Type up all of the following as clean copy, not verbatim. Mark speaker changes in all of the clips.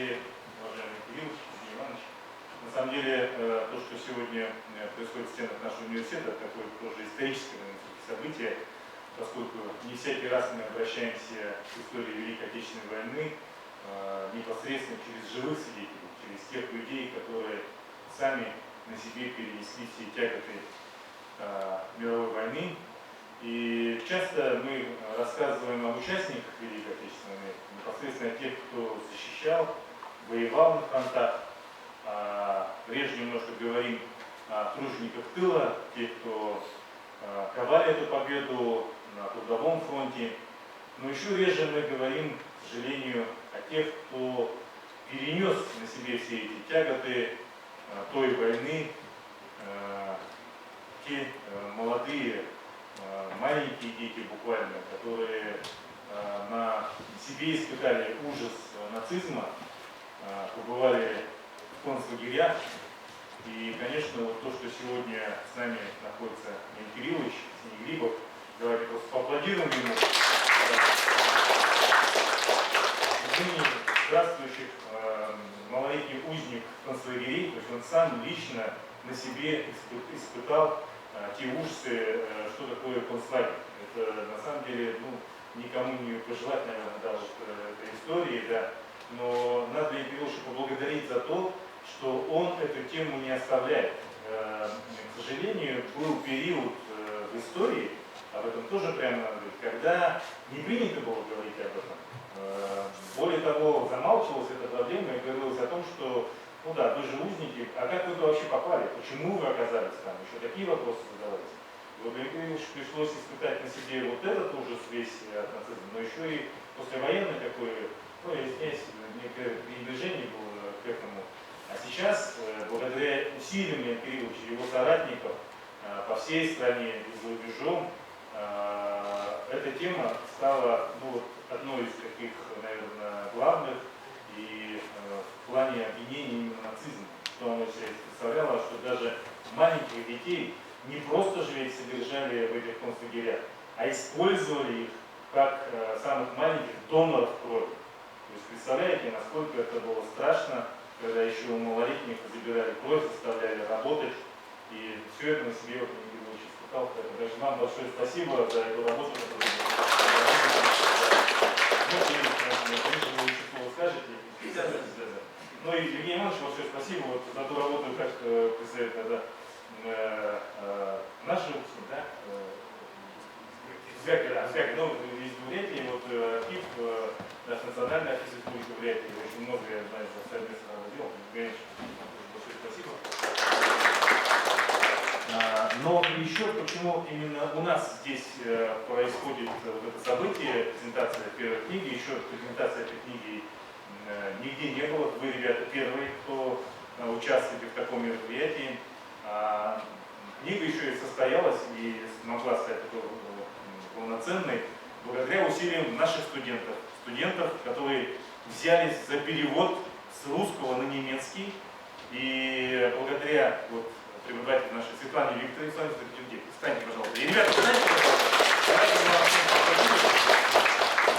Speaker 1: председатели, уважаемый Кирилл, Евгений Иванович. На самом деле, то, что сегодня происходит в стенах нашего университета, такое тоже историческое событие, поскольку не всякий раз мы обращаемся к истории Великой Отечественной войны непосредственно через живых свидетелей, через тех людей, которые сами на себе перенесли все тяготы мировой войны. И часто мы рассказываем об участниках Великой Отечественной войны, непосредственно о тех, кто защищал, воевал на фронтах. Реже немножко говорим о тружениках тыла, тех, кто ковали эту победу на трудовом фронте. Но еще реже мы говорим, к сожалению, о тех, кто перенес на себе все эти тяготы той войны, те молодые, маленькие дети буквально, которые на себе испытали ужас нацизма, побывали в концлагерях. И, конечно, вот то, что сегодня с нами находится Евгений Кириллович Синеглибов, давайте просто поаплодируем ему. Ныне здравствующих малолетний узник концлагерей, то есть он сам лично на себе испытал те ужасы, что такое концлагерь. Это на самом деле никому не пожелать, наверное, да, вот, этой истории, да. Но надо Евгения Кирилловича поблагодарить за то, что он эту тему не оставляет. К сожалению, был период в истории, об этом тоже прямо надо говорить, когда не принято было говорить об этом. Более того, замалчивалась эта проблема и говорилось о том, что, ну да, вы же узники, а как вы туда вообще попали? Почему вы оказались там? Еще такие вопросы задавались. Вот Евгению пришлось испытать на себе вот этот ужас весь от нацизма, но еще и послевоенный такой, я извиняюсь, некое пренебрежение было к этому. А сейчас, благодаря усилиям Евгения Кирилловича и его соратников по всей стране и за рубежом, эта тема стала одной из таких, наверное, главных и в плане обвинений именно нацизма. Что оно себе представляло, что даже маленьких детей не просто же ведь содержали в этих концлагерях, а использовали их как самых маленьких доноров крови. То есть представляете, насколько это было страшно, когда еще у малолетних забирали кровь, заставляли работать, и все это на себе вот Евгений Кириллович испытал. Даже вам большое спасибо за эту работу, которую вы скажете. Ну и Евгений Иванович, большое спасибо вот за ту работу, как представляет тогда наши выпускники, да? Звяки, ну, из Бурятии, вот архив, наш национальный архив Республики Бурятия, очень много, я знаю, за совместно делал, конечно, большое спасибо. Но еще почему именно у нас здесь происходит вот это событие, презентация первой книги, еще презентация этой книги нигде не было. Вы, ребята, первые, кто участвует в таком мероприятии. Книга еще и состоялась и могла стать такой полноценной благодаря усилиям наших студентов, которые взялись за перевод с русского на немецкий. И благодаря преподавателю нашей Светлане Викторовне, встаньте, пожалуйста. И, ребята, знаете,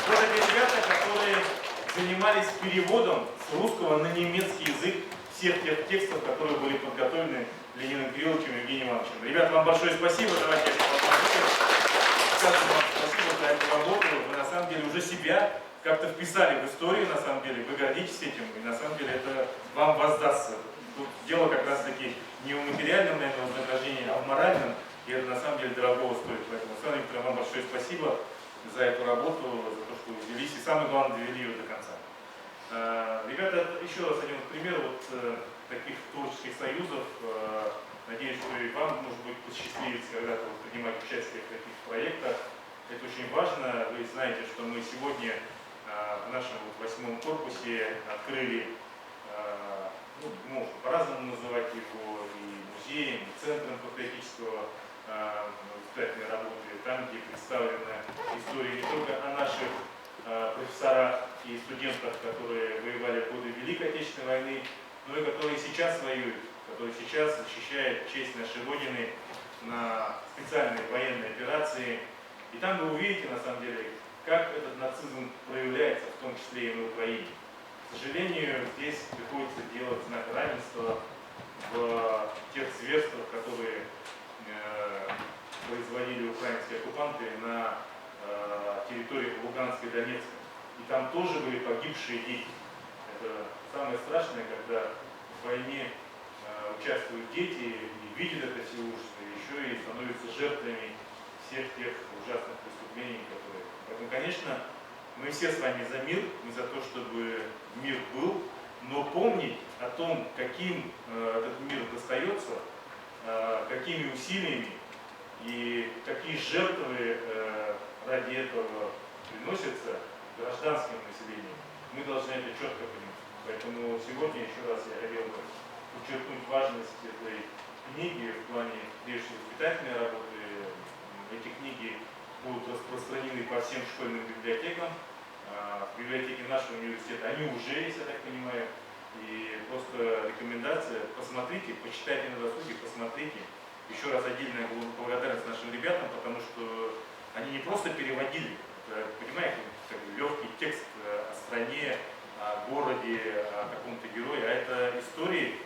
Speaker 1: вот эти ребята, которые занимались переводом с русского на немецкий язык всех тех текстов, которые были подготовлены Леонидом Кирилловичем и Евгением Ивановичем. Ребята, вам большое спасибо. Давайте я вам спасибо за эту работу. Вы на самом деле уже себя как-то вписали в историю, на самом деле. Вы гордитесь этим, и на самом деле это вам воздастся. Тут дело как раз таки не в материальном, наверное, вознаграждении, а в моральном. И это на самом деле дорогого стоит. Поэтому, Александр Викторович, вам большое спасибо за эту работу, за то, что вы взялись. И самое главное, довели ее до конца. Ребята, еще раз один пример таких творческих союзов. Надеюсь, что и вам, может быть, посчастливится когда-то принимать участие в таких проектах. Это очень важно. Вы знаете, что мы сегодня в нашем 8-м корпусе открыли, можно по-разному называть его, и музеем, и центром патриотического воспитательной работы, там, где представлена история не только о наших профессорах и студентах, которые воевали в годы Великой Отечественной войны, но и которые сейчас воюют, которые сейчас защищают честь нашей Родины на специальной военной операции. И там вы увидите, на самом деле, как этот нацизм проявляется, в том числе и на Украине. К сожалению, здесь приходится делать знак равенства в тех зверствах, которые производили украинские оккупанты на территории Луганска и Донецка. И там тоже были погибшие дети. Это самое страшное, когда в войне участвуют дети и видят это все ужасы, еще и становятся жертвами всех тех ужасных преступлений, которые... Поэтому, конечно, мы все с вами за мир, мы за то, чтобы мир был, но помнить о том, каким этот мир достается, какими усилиями и какие жертвы ради этого приносятся гражданским населением, мы должны это четко понимать. Поэтому сегодня еще раз я хотел бы подчеркнуть важность этой книги в плане, прежде всего, воспитательной работы. Эти книги будут распространены по всем школьным библиотекам. В библиотеке нашего университета они уже есть, я так понимаю. И просто рекомендация, посмотрите, почитайте на досуге, посмотрите. Еще раз отдельная благодарность нашим ребятам, потому что они не просто переводили, это, понимаете, как бы легкий текст о стране, о городе, о каком-то герое, а это истории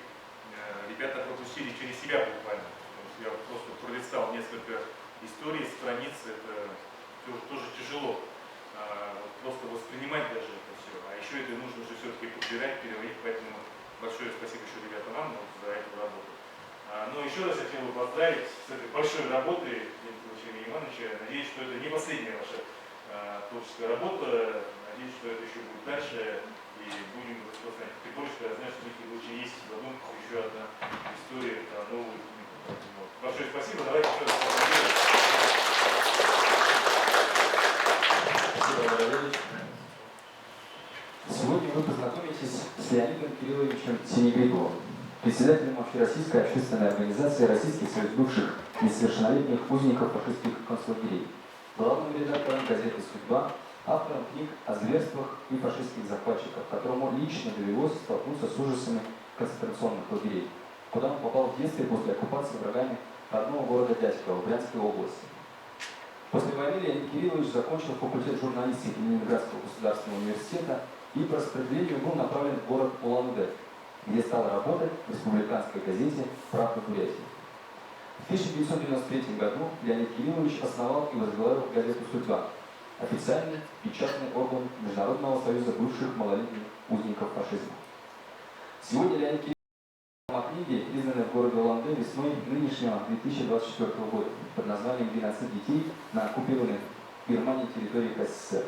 Speaker 1: ребята пропустили через себя буквально. Потому что я просто пролистал несколько историй, страниц, это тоже тяжело. Просто воспринимать даже это все. А еще это нужно же все-таки подбирать, переводить, поэтому большое спасибо еще, ребята, вам за эту работу. Но еще раз я хотел бы поздравить с этой большой работой Евгения Ивановича. Надеюсь, что это не последняя ваша творческая работа. Надеюсь, что это еще будет дальше и будем распространять. Тем более, что я знаю, что у них уже есть в задумке еще одна история про новую книгу. Большое спасибо. Давайте еще раз поаплодируем.
Speaker 2: Сегодня вы познакомитесь с Леонидом Кирилловичем Синегриповым, председателем Общероссийской общественной организации «Российский союз бывших несовершеннолетних узников фашистских концлагерей», главным редактором газеты «Судьба», автором книг о зверствах и фашистских захватчиках, которому лично довелось столкнуться с ужасами концентрационных лагерей, куда он попал в детстве после оккупации врагами родного города Дятьково, Брянской области. После войны Леонид Кириллович закончил факультет журналистики Ленинградского государственного университета и по распределению был направлен в город Улан-Удэ, где стал работать в республиканской газете «Правда Бурятии». В 1993 году Леонид Кириллович основал и возглавил газету «Судьба», официальный печатный орган Международного союза бывших малолетних узников фашизма. Сегодня Леонид Кириллович о книге, изданной в городе Улан-Удэ весной нынешнего 2024 года под названием «12 детей на оккупированных в Германии территории СССР».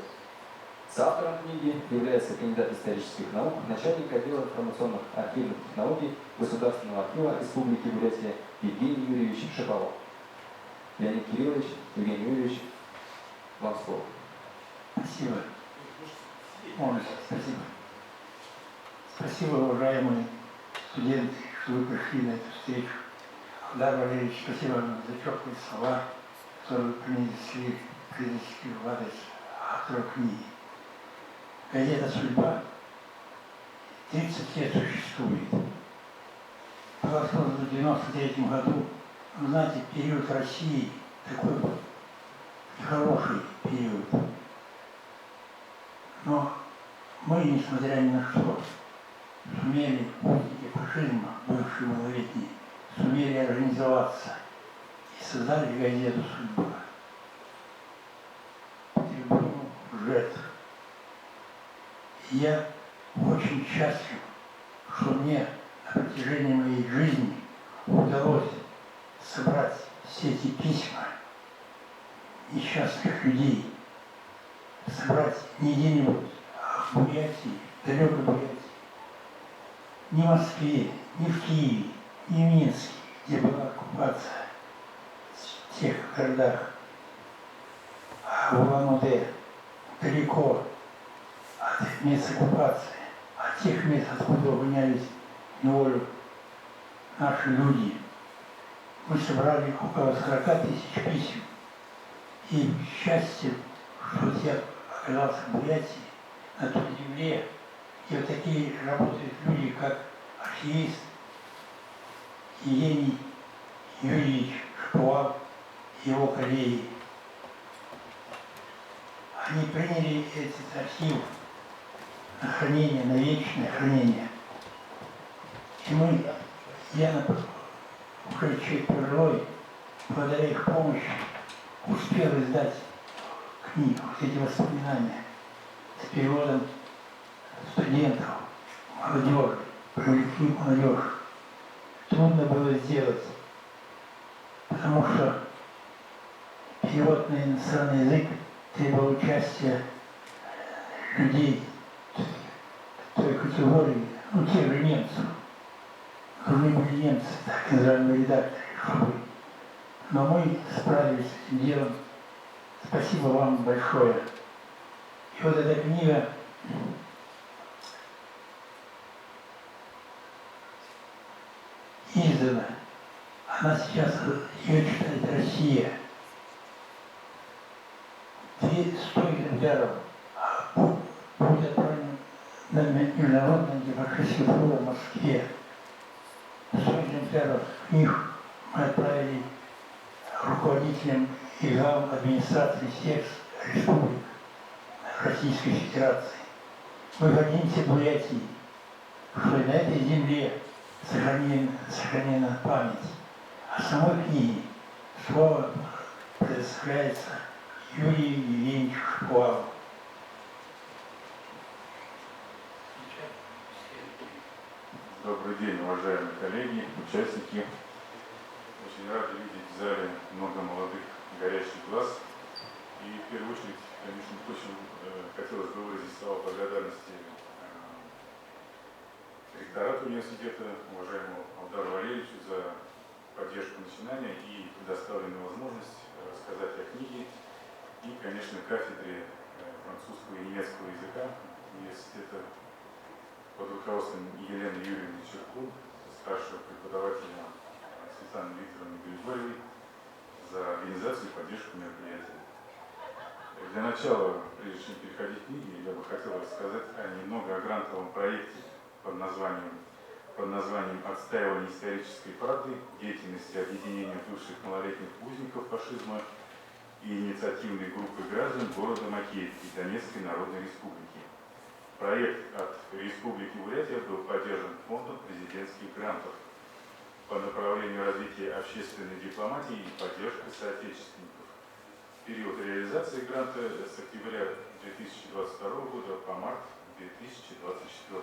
Speaker 2: Соавтором книги является кандидат исторических наук, начальник отдела информационных архивных технологий Государственного архива Республики Бурятия Евгений Юрьевич Шаповалов. Леонид Кириллович, Евгений Юрьевич, вам слово.
Speaker 3: Спасибо. Спасибо. Спасибо, уважаемые студенты, что вы пришли на эту встречу. Алдар Валерьевич, спасибо вам за теплые слова, которые вы принесли критическую адрес автора книги. Газета «Судьба» 30 лет существует. Была создана в 1993 году. Вы знаете, период России такой был нехороший период. Но мы, несмотря ни на что, сумели, узники фашизма, бывшие малолетние, сумели организоваться и создали газету «Судьба». Трибуну жертв. И я очень счастлив, что мне на протяжении моей жизни удалось собрать все эти письма несчастных людей, собрать не где-нибудь, а в Бурятии, далекой Бурятии, не в Москве, не в Киеве, не в Минске, где была оккупация, в тех городах, а в Улан-Удэ, далеко от мест оккупации, от тех мест, откуда выгонялись в неволю наши люди. Мы собрали около 40 тысяч писем. И счастье, что я оказался в Бурятии, на той земле, где вот такие работают люди, как архивист Евгений Юрьевич Шаповалов и его коллеги. Они приняли этот архив на хранение, на вечное хранение. И я уже чуть пожилой, благодаря их помощи, успел издать книгу, эти воспоминания с переводом студентов, молодежи, привлекли молодежь. Трудно было сделать, потому что перевод на иностранный язык требовал участия людей той категории, тех же немцев. Нужны были немцы, так называемые редакторы, чтобы. Но мы справились с этим делом. Спасибо вам большое. И вот эта книга издана. Она сейчас, ее читает Россия. 100 экземпляров будет отправлен на международный антифашистский форум в Москве. 100 экземпляров книг мы отправили руководителям и главам администрации всех республик Российской Федерации. Мы гордимся Бурятией, что на этой земле сохранена память. О самой книге слово предоставляется Юрию Евгеньевичу Шквалу.
Speaker 4: Добрый день, уважаемые коллеги, участники. Очень рад видеть в зале много молодых горящих глаз. И в первую очередь, конечно, очень хотелось бы выразить слова благодарности ректорату университета, уважаемому Алдару Валерьевичу, за поддержку начинания и предоставленную возможность рассказать о книге. И, конечно, кафедре французского и немецкого языка университета под руководством Елены Юрьевны Черкун, старшего преподавателя Светланы Викторовны Григорьевой, за организацию и поддержку мероприятия. Для начала, прежде чем переходить к книге, я бы хотел рассказать немного о грантовом проекте под названием «Отстаивание исторической правды. Деятельности объединения бывших малолетних узников фашизма и инициативной группы граждан города Макеевки Донецкой Народной Республики». Проект от Республики Бурятия был поддержан фондом президентских грантов по направлению развития общественной дипломатии и поддержки соотечественников. Период реализации гранта с октября 2022 года по март 2024.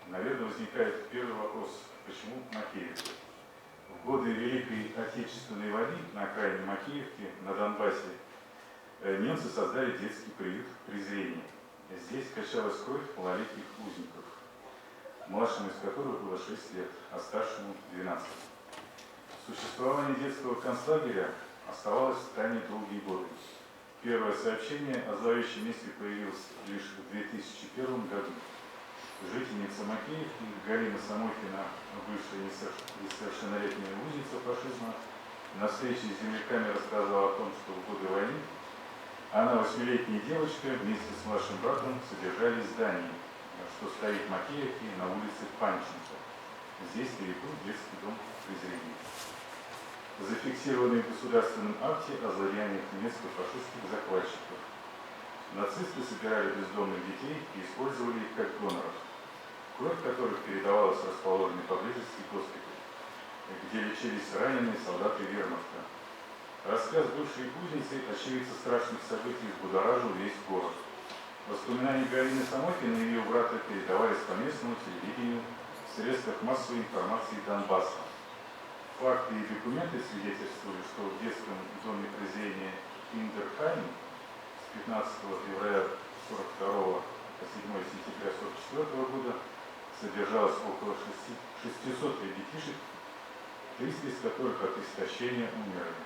Speaker 4: Наверное, возникает первый вопрос, почему Макеевка? В годы Великой Отечественной войны на окраине Макеевки, на Донбассе, немцы создали детский приют презрения. Здесь качалась кровь малолетних узников, младшему из которых было 6 лет, а старшему 12. Существование детского концлагеря оставалось в тайне долгие годы. Первое сообщение о зловещем месте появилось лишь в 2001 году. Жительница Макеевки Галина Самохина, бывшая несовершеннолетняя узница фашизма, на встрече с земляками рассказала о том, что в годы войны она, 8-летняя девочка, вместе с младшим братом содержали здание, что стоит в Макеевке на улице Панченко. Здесь далеко детский дом презрения. Зафиксированный в государственном акте о злодеяниях немецко-фашистских захватчиков. Нацисты собирали бездомных детей и использовали их как доноров, кровь которых передавалась в расположенный поблизости госпиталь, где лечились раненые солдаты вермахта. Рассказ бывшей узницы, очевидца страшных событий, взбудоражил весь город. Воспоминания Галины Самохиной и ее брата передавались по местному телевидению в средствах массовой информации Донбасса. Факты и документы свидетельствовали, что в детском доме презрения Индерхайм с 15 февраля 1942 по 7 сентября 1944 года содержалось около 600 ребятишек, 300 из которых от истощения умерли.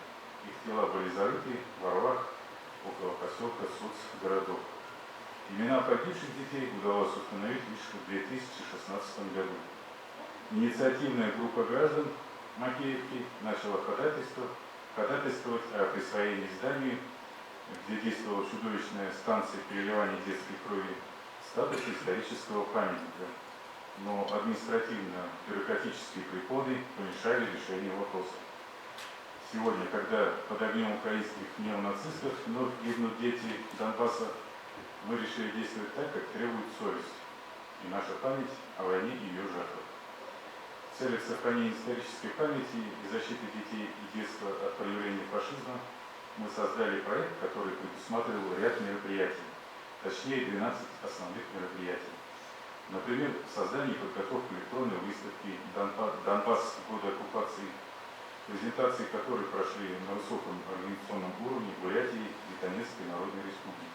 Speaker 4: Их тела были зарыты во рвах около поселка Соцгородок. Имена погибших детей удалось установить лишь в 2016 году. Инициативная группа граждан Макеевки начала ходатайствовать о присвоении зданию, где действовала чудовищная станция переливания детской крови, статуса исторического памятника. Но административно-бюрократические препоны помешали решению вопроса. Сегодня, когда под огнем украинских неонацистов вновь гибнут дети Донбасса, Мы решили действовать так, как требует совесть и наша память о войне и ее жертвах. В целях сохранения исторической памяти и защиты детей и детства от проявления фашизма мы создали проект, который предусматривал ряд мероприятий, точнее 12 основных мероприятий. Например, создание и подготовка электронной выставки «Донбасс. Годы оккупации», презентации которой прошли на высоком организационном уровне в Бурятии и Донецкой Народной Республике.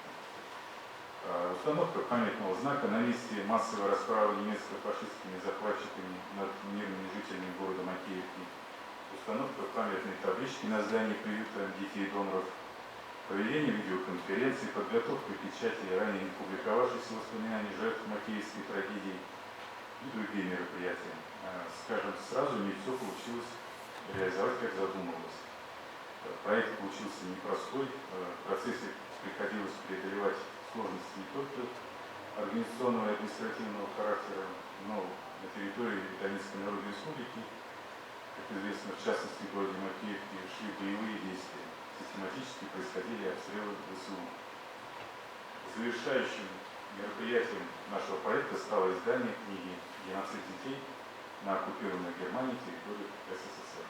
Speaker 4: Установка памятного знака на месте массовой расправы немецко-фашистскими захватчиками над мирными жителями города Макеевки, установка памятной таблички на здании приюта детей-доноров, проведение видеоконференции, подготовка печати ранее не публиковавшихся воспоминаний жертв Макеевской трагедии и другие мероприятия. Скажем, сразу не все получилось реализовать, как задумывалось. Проект получился непростой, в процессе приходилось преодолевать сложности не только организационного и административного характера, но на территории Донецкой Народной Республики, как известно, в частности в городе Макеевке, шли боевые действия. Систематически происходили обстрелы ВСУ. Завершающим мероприятием нашего проекта стало издание книги «Геноцид детей на оккупированной Германии территории СССР».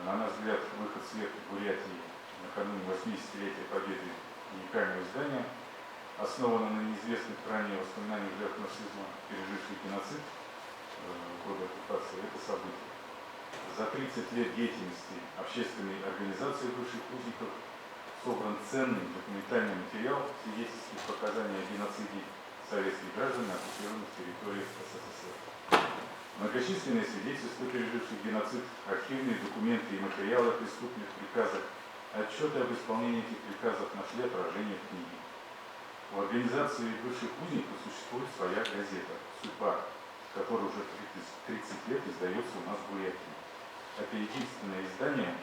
Speaker 4: На наш взгляд, выход в свет в Бурятии накануне 80-летия Победы уникального издания основано на неизвестных ранее воспоминаниях жертв нацизма, переживших геноцид в годы оккупации. Это событие. За 30 лет деятельности общественной организации бывших узников собран ценный документальный материал, свидетельствующий показания о геноциде советских граждан на оккупированных территориях СССР. Многочисленные свидетельства переживших геноцид, архивные документы и материалы о преступных приказах, отчеты об исполнении этих приказов нашли отражение в книге. У организации бывших узников существует своя газета «Судьба», которая уже 30 лет издается у нас в Бурятии. Это единственное издание,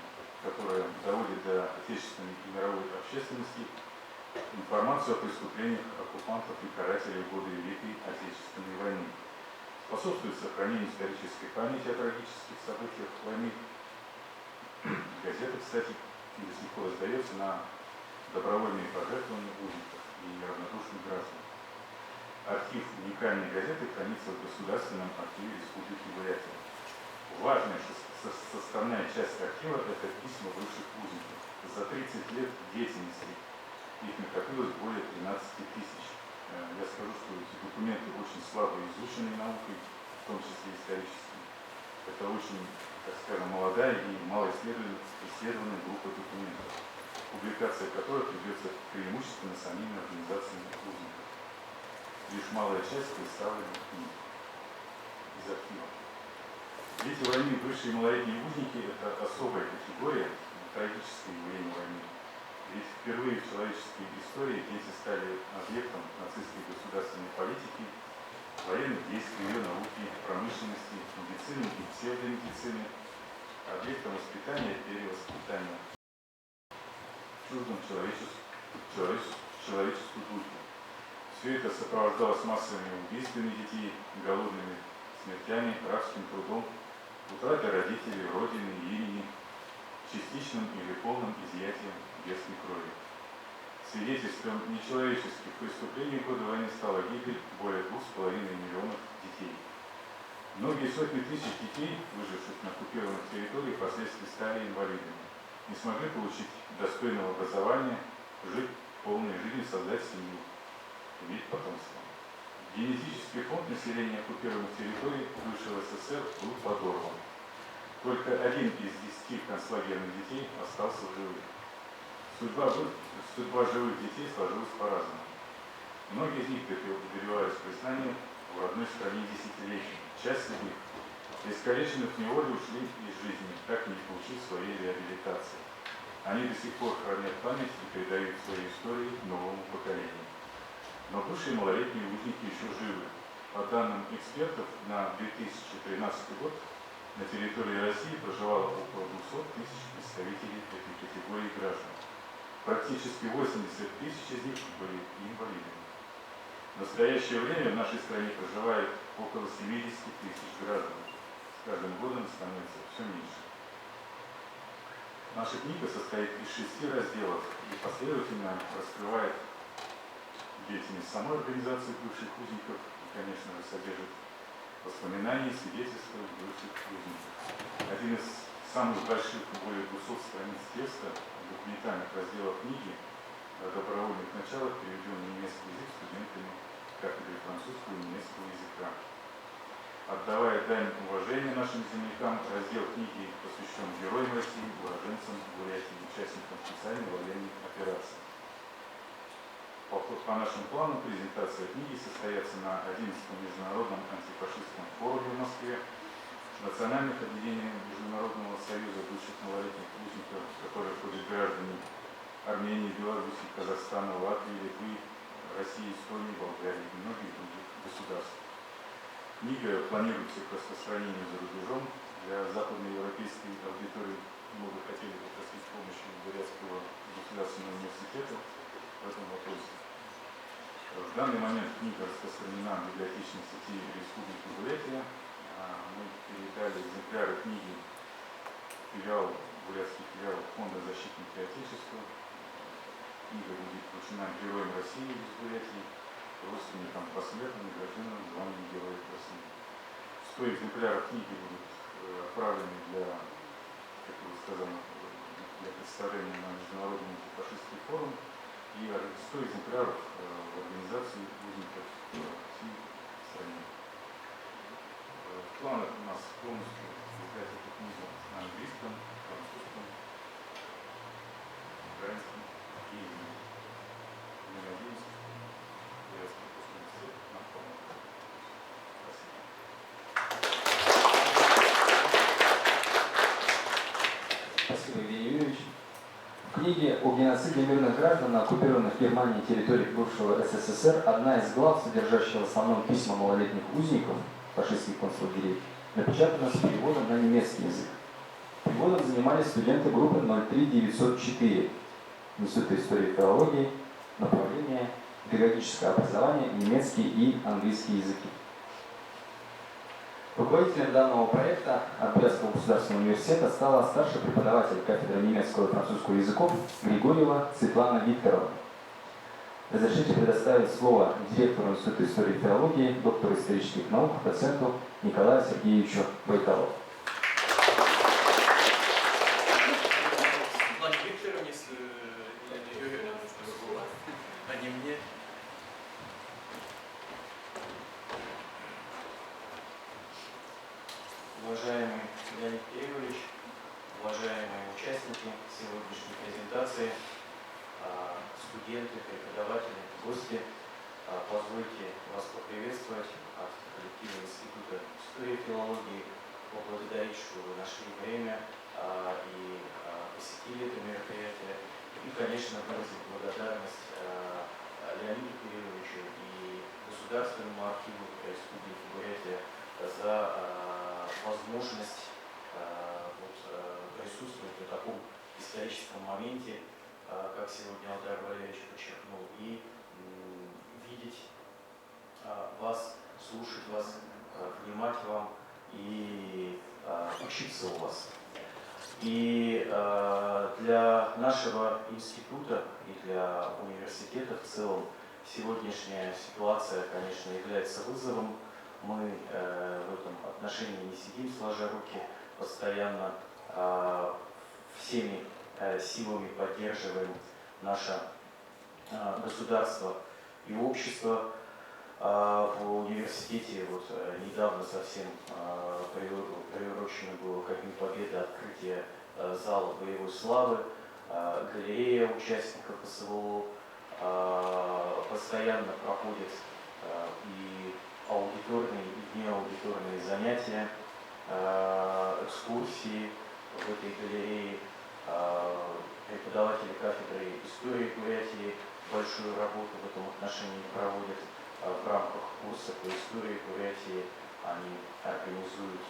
Speaker 4: которое доводит до отечественной и мировой общественности информацию о преступлениях оккупантов и карателей в годы Великой Отечественной войны. Способствует сохранению исторической памяти о трагических событиях войны. Газета, кстати, до сих пор издается на добровольные пожертвования узников и равнодушных граждан. Архив уникальной газеты хранится в Государственном архиве Республики Бурятия. Важная составная часть архива – это письма бывших узников. За 30 лет деятельности их накопилось более 13 тысяч. Я скажу, что эти документы очень слабо изучены наукой, в том числе исторически. Это очень, так скажем, молодая и малоисследованная группа документов, публикация которых ведется преимущественно самими организациями узников. Лишь малая часть представлена в книге из архива. Дети войны, бывшие малолетние узники – это особая категория, трагическое явление войны. Ведь впервые в человеческой истории дети стали объектом нацистской государственной политики, военных действий, ее науки, промышленности, медицины и псевдомедицины, объектом воспитания и перевоспитания в чуждом человеческую духе. Все это сопровождалось массовыми убийствами детей, голодными смертями, рабским трудом, утратой родителей, родины и имени, частичным или полным изъятием детской крови. Свидетельством нечеловеческих преступлений в годы войны стала гибель более 2,5 миллионов детей. Многие сотни тысяч детей, выживших на оккупированных территориях, впоследствии стали инвалидами, не смогли получить достойного образования, жить полной жизнью, создать семью, иметь потомство. Генетический фонд населения оккупированных территорий бывшего СССР был подорван. Только 1 из 10 концлагерных детей остался в живых. Судьба живых детей сложилась по-разному. Многие из них добивались признания в родной стране десятилетиями. Часть из них, искалеченных в неволе, ушли из жизни, так и не получив своей реабилитации. Они до сих пор хранят память и передают свои истории новому поколению. Но бывшие малолетние узники еще живы. По данным экспертов, на 2013 год на территории России проживало около 200 тысяч представителей этой категории граждан. Практически 80 тысяч из них были инвалидами. В настоящее время в нашей стране проживает около 70 тысяч граждан. С каждым годом становится все меньше. Наша книга состоит из 6 разделов и последовательно раскрывает деятельность самой организации бывших узников и, конечно же, содержит воспоминания и свидетельства бывших узников. Один из самых больших, более 200 страниц текста в документальных разделах книги о добровольных началах переведен на немецкий язык студентами кафедры французского и немецкого языка. Отдавая дань уважения нашим землякам, раздел книги посвящен героям России, уроженцам Бурятии, участникам специальной военной операции. По нашим планам презентация книги состоится на 11-м международном антифашистском форуме в Москве, национальных объединений Международного союза бывших малолетних узников, в которые входят граждане Армении, Беларуси, Казахстана, Латвии, Литвы, России, Эстонии, Болгарии и многих других государств. Книга планируется к распространению за рубежом. Для западноевропейской аудитории мы бы хотели попросить помощи Бурятского государственного университета в этом вопросе. В данный момент книга распространена в библиотечной сети Республики Бурятия. Мы передали экземпляры книги бурятский филиал Фонда защитники Отечества. Книга будет вручена героям России из Бурятии, родственникам посмертно награжденным званием Героев России. 100 экземпляров книги будут отправлены для, как я уже сказал, для представления на Международный антифашистский форум и 100 экземпляров в организации узников России в стране. В планах у нас полностью издать эту книгу на английском, французском, украинском и мы надеемся,
Speaker 2: Спасибо, Евгений Юрьевич. В книге о геноциде мирных граждан на оккупированных Германией территориях бывшего СССР одна из глав, содержащая в основном письма малолетних узников фашистских концлагерей, напечатана с переводом на немецкий язык. Переводом занимались студенты группы 03904 Института истории и филологии, направление педагогическое образование, немецкий и английский языки. Руководителем данного проекта от Бурятского государственного университета стала старший преподаватель кафедры немецкого и французского языков Григорьева Светлана Викторовна. Разрешите предоставить слово директору Института истории и филологии, доктору исторических наук, доценту Николаю Сергеевичу Байталову.
Speaker 5: Светлане Викторовне, если Юрию нужно слово, а не мне. Уважаемый Леонид Кириллович, уважаемые участники сегодняшней презентации, студенты, преподаватели, гости, позвольте вас поприветствовать от коллектива Института истории и филологии, поблагодарить, что вы нашли время и посетили это мероприятие. И, конечно, выразить благодарность Леониду Кирилловичу и Государственному архиву Республики Бурятия за возможность присутствовать на таком историческом моменте, как сегодня Алдар Валерьевич подчеркнул, и видеть вас, слушать вас, внимать вам и учиться у вас. И для нашего института и для университета в целом сегодняшняя ситуация, конечно, является вызовом. Мы в этом отношении не сидим сложа руки, постоянно всеми силами поддерживаем наше государство и общество. В университете недавно совсем приурочено было ко Дню Победы открытие зала боевой славы, галерея участников СВО, постоянно проходят и аудиторные, и неаудиторные занятия, экскурсии в этой галерее. Преподаватели кафедры истории Бурятии большую работу в этом отношении проводят. В рамках курса по истории Бурятии они организуют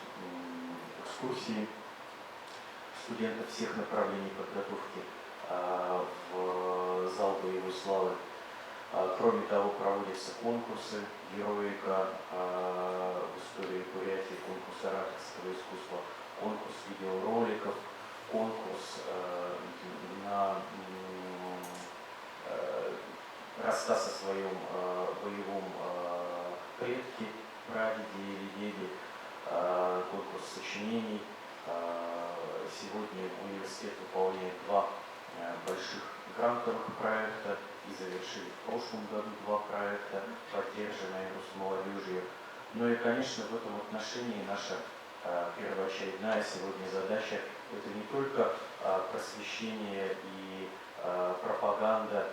Speaker 5: экскурсии студентов всех направлений подготовки в зал боевой славы. Кроме того, проводятся конкурсы героика в истории Бурятии, конкурс ораторского искусства, конкурс видеороликов, конкурс на рассказ о своем боевом предке, прадеде или деде, конкурс сочинений. Сегодня университет выполняет 2 больших грантовых проекта и завершили в прошлом году 2 проекта, поддержанные Росмолодежью. Ну и, конечно, в этом отношении наша первоочередная сегодня задача – это не только просвещение и пропаганда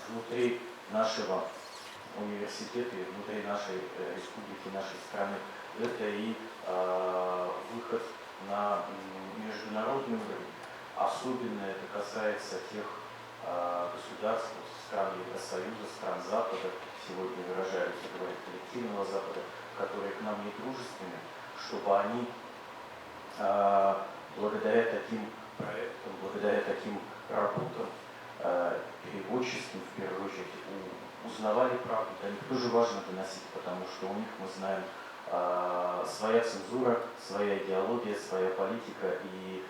Speaker 5: внутри нашего университета и внутри нашей республики, нашей страны, это и выход на международный уровень. Особенно это касается тех государств, стран Евросоюза, стран Запада, сегодня выражаются, говорят, коллективного Запада, которые к нам не дружественны, чтобы они благодаря таким проектам, благодаря таким работам, переводческим, в первую очередь, узнавали правду. До них тоже важно доносить, потому что у них, мы знаем, своя цензура, своя идеология, своя политика, и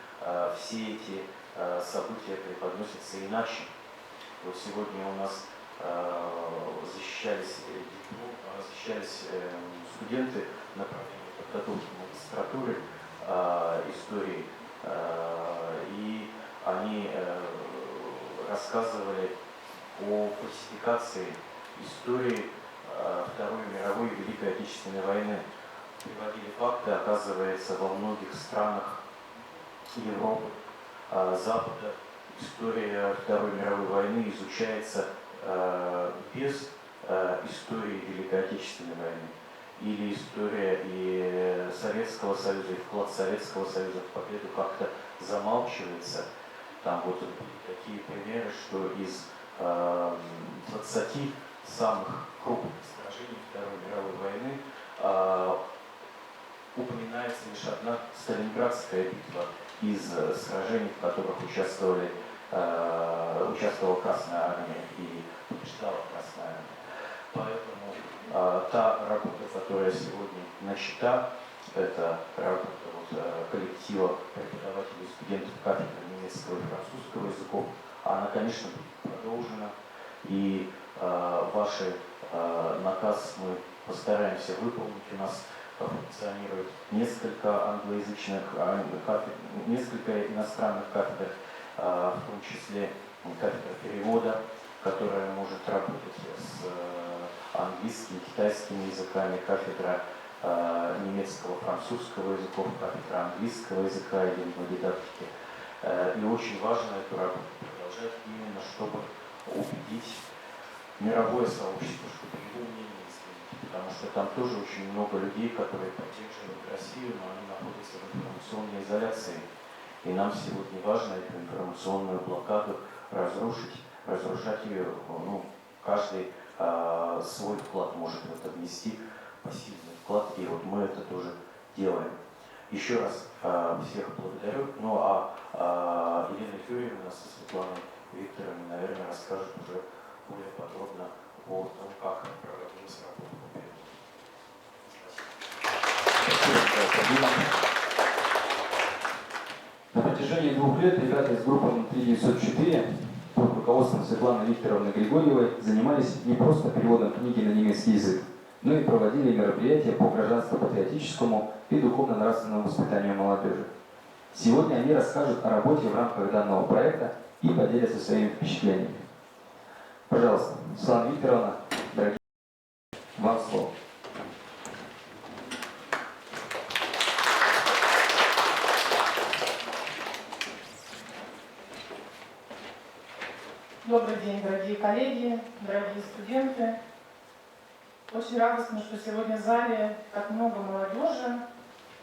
Speaker 5: все эти события преподносятся иначе. Вот сегодня у нас защищались студенты направления подготовки магистратуры истории, и они рассказывали о фальсификации истории Второй мировой и Великой Отечественной войны. Приводили факты, оказывается, во многих странах Европы, Запада история Второй мировой войны изучается без истории Великой Отечественной войны. Или история и Советского Союза, и вклад Советского Союза в победу как-то замалчивается. Там вот такие примеры, что из 20 самых крупных сражений Второй мировой войны упоминается лишь одна Сталинградская битва из сражений, в которых участвовала Красная Армия и побеждала Красная Армия. Поэтому та работа, которая сегодня начата, это работа коллектива преподавателей и студентов кафедры немецкого и французского языков, она, конечно, будет продолжена. И ваш наказ мы постараемся выполнить. У нас функционирует несколько англоязычных кафедр, несколько иностранных кафедр, в том числе кафедра перевода, которая может работать с английским, китайскими языками, кафедра немецкого, французского языков, кафедра английского языка и лингводидактики. И очень важно эту работу продолжать именно, чтобы убедить мировое сообщество, чтобы его мнение изменить. Потому что там тоже очень много людей, которые поддерживают Россию, но они находятся в информационной изоляции. И нам сегодня важно эту информационную блокаду разрушать ее. Каждый свой вклад может в это внести, пассивный вклад, и вот мы это тоже делаем. Еще раз всех благодарю. Ну а Елена Юрьевна со Светланой Викторовной, наверное, расскажет уже более подробно о том, как проводилась работа по переводу.
Speaker 2: На протяжении 2 лет ребята из группы 3904 под руководством Светланы Викторовны Григорьевой занимались не просто переводом книги на немецкий язык, но и проводили мероприятия по гражданско-патриотическому и духовно-нравственному воспитанию молодежи. Сегодня они расскажут о работе в рамках данного проекта и поделятся своими впечатлениями. Пожалуйста, Светлана Викторовна, дорогие, вам слово.
Speaker 6: Добрый день, дорогие коллеги, дорогие студенты. Очень радостно, что сегодня в зале так много молодежи.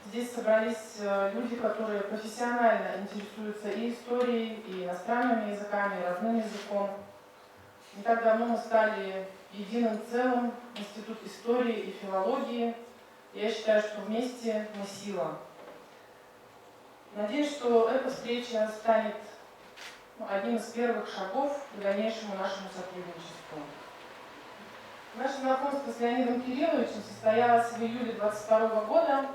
Speaker 6: Здесь собрались люди, которые профессионально интересуются и историей, и иностранными языками, и родным языком. Не так давно мы стали единым целым Институт истории и филологии. Я считаю, что вместе мы сила. Надеюсь, что эта встреча станет одним из первых шагов к дальнейшему нашему сотрудничеству. Наше знакомство с Леонидом Кирилловичем состоялось в июле 1922 года.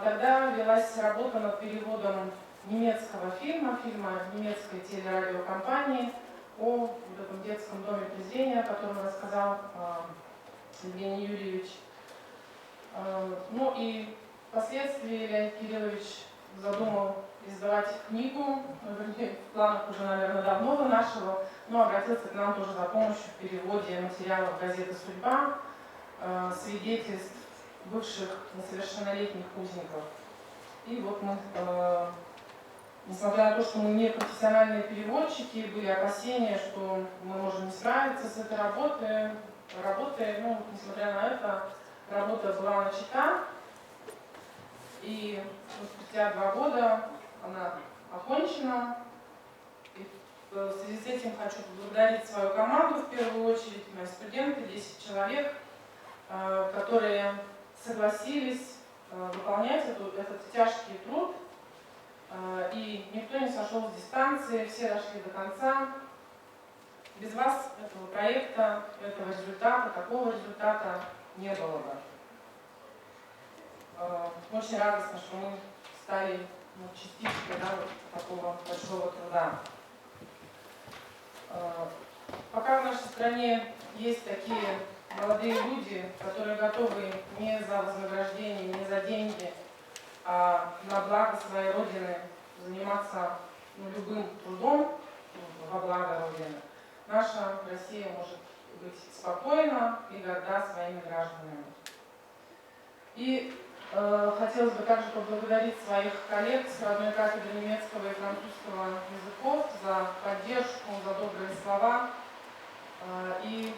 Speaker 6: Тогда велась работа над переводом немецкого фильма немецкой телерадиокомпании о вот этом детском доме презрения, о котором рассказал Евгений Юрьевич. Ну и впоследствии Леонид Кириллович задумал издавать книгу, вернее, в планах уже, наверное, давно нашего, но обратился к нам тоже за помощью в переводе материалов газеты «Судьба», свидетельств бывших несовершеннолетних узников. И вот мы, несмотря на то, что мы не профессиональные переводчики, были опасения, что мы можем не справиться с этой работой, ну, несмотря на это, работа была начата, и спустя 2 года она окончена. И в связи с этим хочу поблагодарить свою команду, в первую очередь мои студенты, 10 человек, которые согласились выполнять этот тяжкий труд. И никто не сошел с дистанции, все дошли до конца. Без вас этого проекта, этого результата, такого результата не было бы. Очень радостно, что мы стали частичкой вот такого большого труда. Пока в нашей стране есть такие молодые люди, которые готовы не за вознаграждение, не за деньги, а на благо своей Родины заниматься любым трудом во благо Родины, наша Россия может быть спокойна и горда своими гражданами. И хотелось бы также поблагодарить своих коллег с родной кафедры немецкого и французского языков за поддержку, за добрые слова, и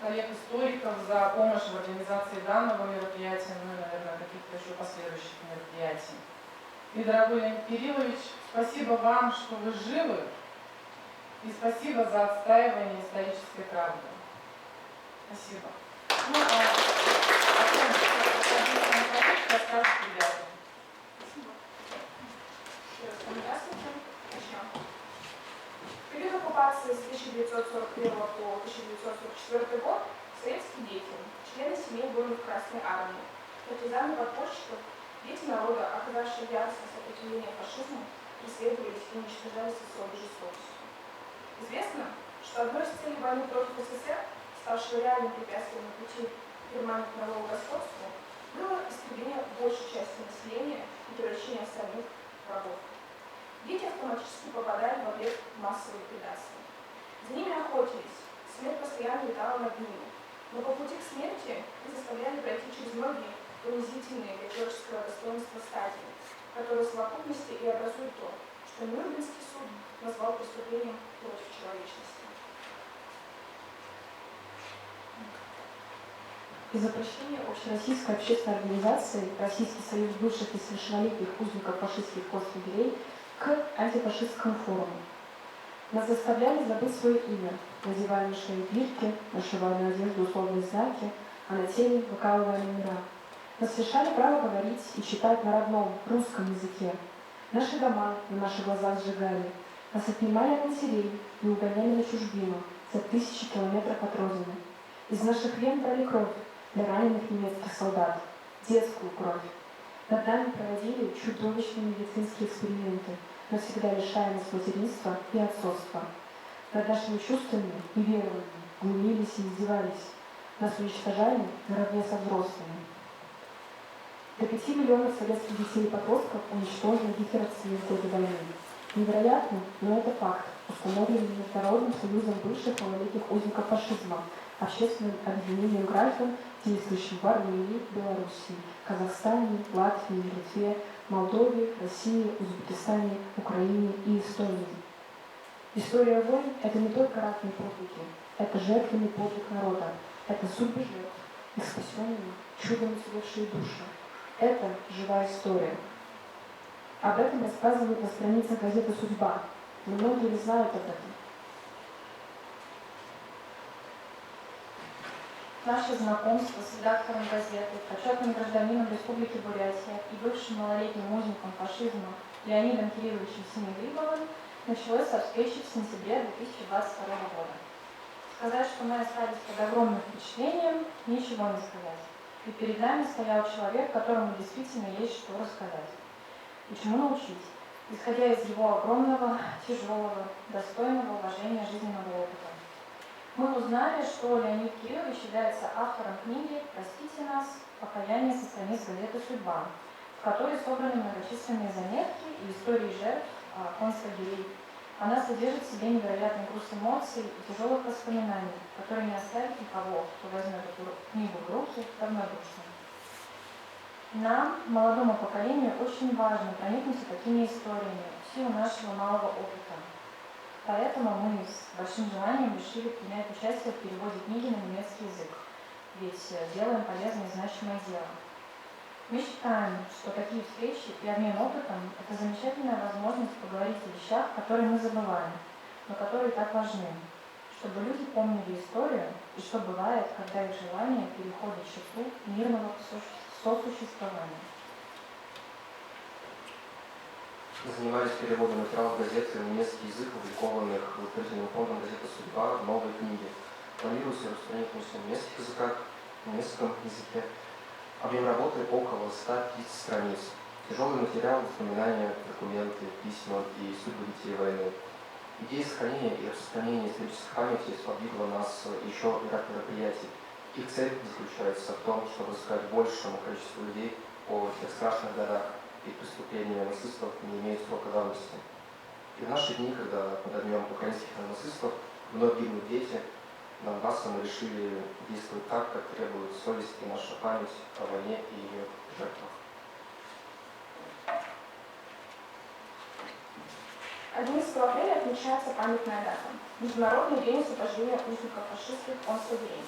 Speaker 6: коллег-историков за помощь в организации данного мероприятия, ну и, наверное, каких-то еще последующих мероприятий. И, дорогой Леонид Кириллович, спасибо вам, что вы живы, и спасибо за отстаивание исторической правды. Спасибо. Ну, расскажут ребята.
Speaker 7: Спасибо. Еще раз здравствуйте. Начнем. В период оккупации с 1941 по 1944 год советские дети, члены семей воинов Красной Армии, партизаны подпольщиков, дети народа, оказавшие яростное сопротивление фашизму, преследовались и уничтожались особой жестокостью. Известно, что одной из целей войны против СССР, ставшей реальным препятствием на пути перманентного господства, было истребление большей части населения и превращение остальных в рабов. Дети автоматически попадали в объект массовой ликвидации. За ними охотились, смерть постоянно летала над ними, но по пути к смерти их заставляли пройти через многие унизительные для человеческого достоинства стадии, которые в совокупности и образуют то, что Нюрнбергский суд назвал преступлением против человечности.
Speaker 8: Из запрещения Общероссийской общественной организации Российский союз бывших несовершеннолетних узников фашистских концлагерей к антифашистскому форуму. Нас заставляли забыть свое имя, надевая на шею бирки, нашивая на одежду условные знаки, а на теле выкалывая номера. Нас лишали права говорить и читать на родном русском языке. Наши дома на наших глазах сжигали. Нас отнимали от матерей и угоняли на чужбину за 1000 километров от родины. Из наших вен брали кровь для раненых немецких солдат, детскую кровь. Над нами проводили чудовищные медицинские эксперименты, навсегда лишая нас материнства и отцовства. Над нашими чувствами и верованиями глумились и издевались. Нас уничтожали наравне со взрослыми. До 5 миллионов советских детей и подростков уничтожены гитлеровцами в годы войны. Невероятно, но это факт, установленный Международным союзом бывших малолетних узников фашизма, общественным объединением граждан, действующим в Армении, Белоруссии, Казахстане, Латвии, Литве, Молдове, России, Узбекистане, Украине и Эстонии. История войн – это не только ратные подвиги, это жертвенный подвиг народа, это судьбы жертв, их спасенные, чудом уцелевшие души. Это живая история. Об этом рассказывают на страницах газеты «Судьба», но многие не знают об этом.
Speaker 9: Наше знакомство с редактором газеты, почетным гражданином Республики Бурятия и бывшим малолетним узником фашизма Леонидом Кирилловичем Синегрибовым началось со встречи в сентябре 2022 года. Сказать, что мы остались под огромным впечатлением, ничего не сказать. И перед нами стоял человек, которому действительно есть что рассказать. И чему научить. исходя из его огромного, тяжелого, достойного уважения жизненного опыта. Мы узнали, что Леонид Кириллович является автором книги «Простите нас. Покаяние со страниц газеты «Судьба», в которой собраны многочисленные заметки и истории жертв концлагерей. Она содержит в себе невероятный груз эмоций и тяжелых воспоминаний, которые не оставят никого, кто возьмет эту книгу в руки, равнодушным. Нам, молодому поколению, очень важно проникнуться такими историями в силу нашего малого опыта. Поэтому мы с большим желанием решили принять участие в переводе книги на немецкий язык, ведь делаем полезное и значимое дело. Мы считаем, что такие встречи и обмен опытом – это замечательная возможность поговорить о вещах, которые мы забываем, но которые так важны, чтобы люди помнили историю и что бывает, когда их желание переходит черту мирного сосуществования.
Speaker 10: Занимались переводом материалов газеты на немецкий язык, опубликованных благотворительным фондом газеты «Судьба» в новой книге. Планируется распространить на немецких языках, на немецком языке. Объем работы около 150 страниц. Тяжелый материал, воспоминания, документы, письма и судьбы детей войны. Идея сохранения и распространения исторической памяти сподвигла нас еще ряд мероприятий. Их цель заключается в том, чтобы рассказать большему количеству людей о тех страшных годах, и преступления нацистов не имеют срока давности. И в наши дни, когда под огнем украинских нацистов вновь гибнут дети, Донбасса мы решили действовать так, как требует совесть и наша память о войне и ее жертвах.
Speaker 7: 11 апреля отмечается памятная дата – Международный день освобождения узников фашистских концлагерей.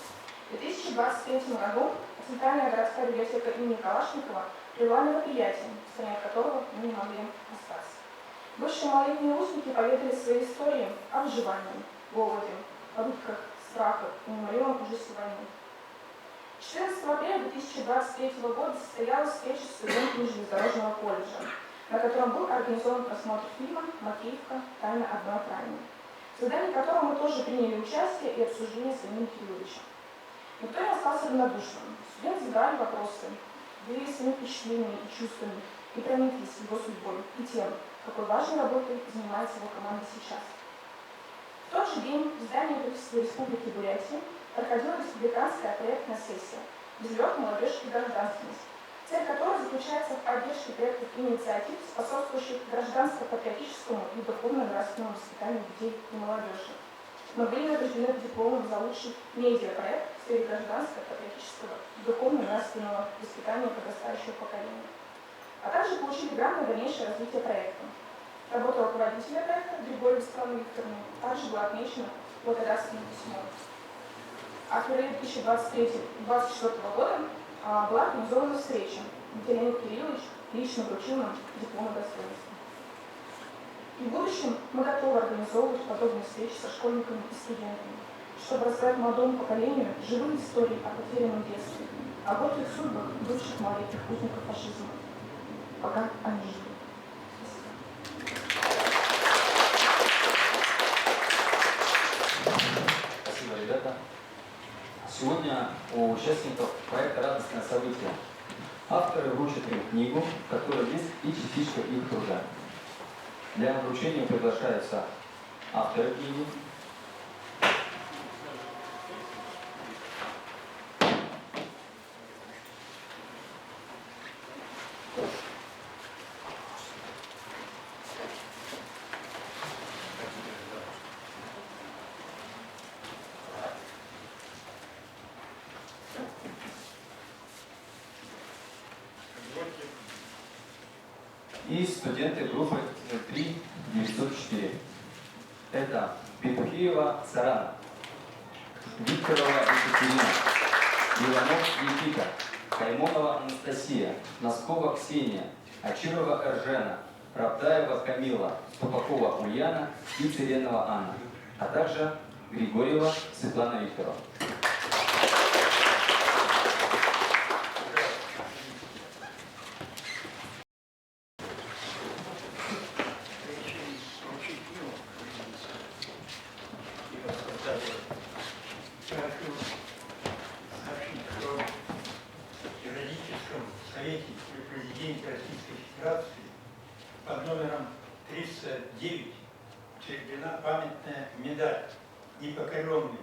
Speaker 7: В 2023 году Центральная городская библиотека имени Калашникова провела мероприятие, в стране которого мы не могли остаться. Бывшие малолетние узники поведали свои истории о выживании, голоде, пытках, страхах и неумолимом ужасе войны. 14 апреля 2023 года состоялась встреча с студентами железнодорожного колледжа, на котором был организован просмотр фильма «Макеевка. Тайна одной окраины», в создании которого мы тоже приняли участие и обсуждение с Леонидом Кирилловичем. Никто не остался равнодушным. Студенты задавали вопросы, делились своими впечатлениями и чувствами и прониклись его судьбой и тем, какой важной работой занимается его команда сейчас. В тот же день в здании правительства Республики Бурятия проходила республиканская проектная сессия «Взлет, молодежь и гражданственность», цель которой заключается в поддержке проектов и инициатив, способствующих гражданско-патриотическому и духовно-нравственному воспитанию детей и молодежи. Мы были награждены дипломом за лучший медиапроект в сфере гражданско-патриотического и духовно-нравственного воспитания подрастающего поколения. А также получили грант на дальнейшее развитие проекта. Работа руководителя проекта Григория Светланы Викторовны также была отмечена благодарственным письмом. А в феврале 2023-2024 года была организована встреча, где Леонид Кириллович лично вручил нам диплом достоинства. И в будущем мы готовы организовывать подобные встречи со школьниками и студентами, чтобы рассказать молодому поколению живые истории о потерянном детстве, о горьких судьбах бывших малолетних узников фашизма, пока они живут.
Speaker 2: Спасибо, ребята. Сегодня у участников проекта «Радостное событие». Авторы вручат им книгу, в которой есть и частичка их труда. Для вручения приглашаются авторы книги, и студенты группы 3904. Это Петухеева Сарана, Викторова Екатерина, Иванов Никита, Каймонова Анастасия, Носкова Ксения, Ачирова Эржена, Раптаева Камила, Ступакова Ульяна и Циренова Анна, а также Григорьева Светлана Викторовна.
Speaker 3: Совете при президенте Российской Федерации под номером 1939 учреждена памятная медаль «Непокоренные».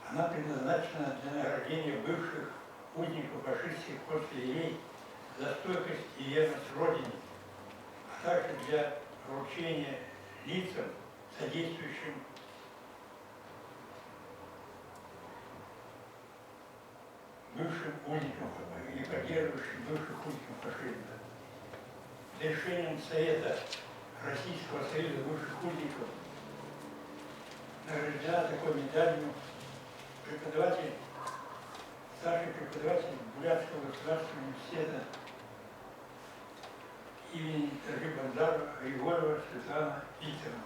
Speaker 3: Она предназначена для награждения бывших узников фашистских концлагерей за стойкость и верность Родине, а также для вручения лицам, содействующим бывшим узникам и поддерживающим бывших узников фашизма. Решением Совета Российского союза бывших узников награждена такой медалью преподаватель, старший преподаватель Бурятского государственного университета имени Таржи Бандарова Григорьева Светлана Викторовна.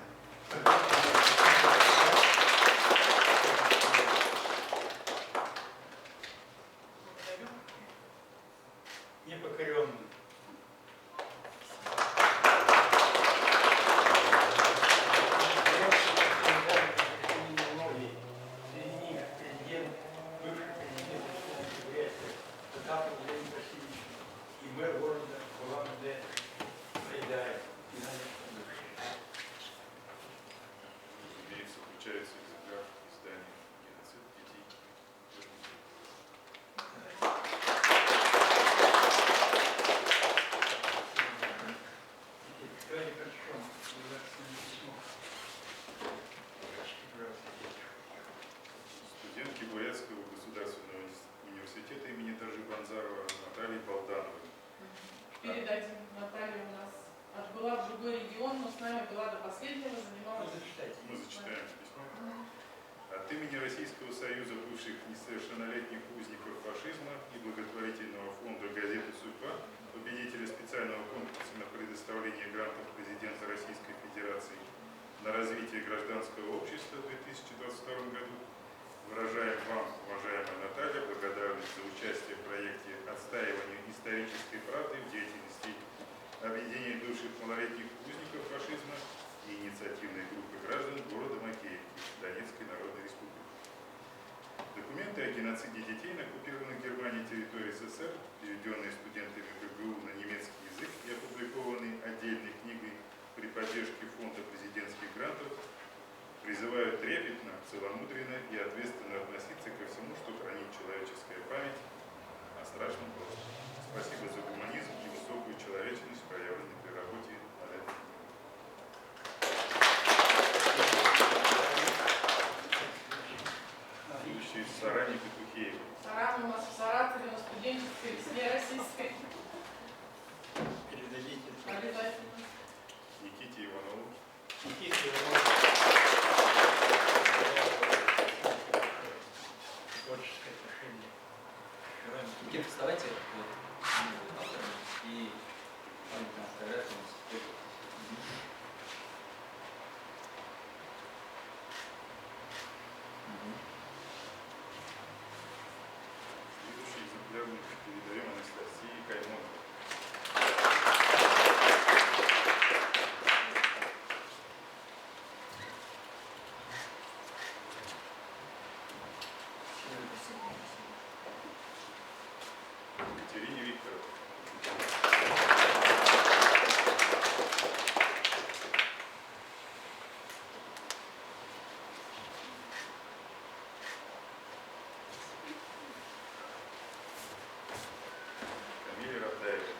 Speaker 3: Непокоренный.
Speaker 4: Имеется, включается экземпляр издания «Геноцид детей». Студентки Бурятского государственного университета имени Таржи Банзарова Натальи Балдановой.
Speaker 6: Передадим. Наталья у нас отбыла в другой регион, но с нами была до последнего, занималась.
Speaker 4: Мы зачитаем письмо. От имени Российского союза бывших несовершеннолетних узников фашизма и благотворительного фонда «Газеты Судьба», победителя специального конкурса на предоставление грантов президента Российской Федерации на развитие гражданского общества в 2022 году, выражаем вам, уважаемая Наталья, благодарность за участие в проекте отстаивания исторической правды в деятельности объединения бывших малолетних узников фашизма и инициативной группы граждан города Макеевки Донецкой Народной Республики. Документы о геноциде детей на оккупированных Германией территории СССР, переведенные студентами ГГУ на немецкий язык и опубликованные отдельной книгой при поддержке фонда президентских грантов, призывают трепетно, целомудренно и ответственно относиться ко всему, что хранит человеческая память о страшном прошлом. Спасибо за гуманизм и высокую человечность, проявленную при работе над этим. Следующий Сарани Петухеева.
Speaker 6: Саран у нас в Саратове на студенческой весне российской.
Speaker 3: Передадите.
Speaker 6: Обязательно.
Speaker 4: Никите Иванову.
Speaker 3: Никите Иванову. Творческое отношение.
Speaker 2: Никита, вставайте и памятная фотография.
Speaker 4: Следующий экземпляр мы передаем Анастасии Каймоновой. Екатерине Викторовне. Камиле Рафдаевой.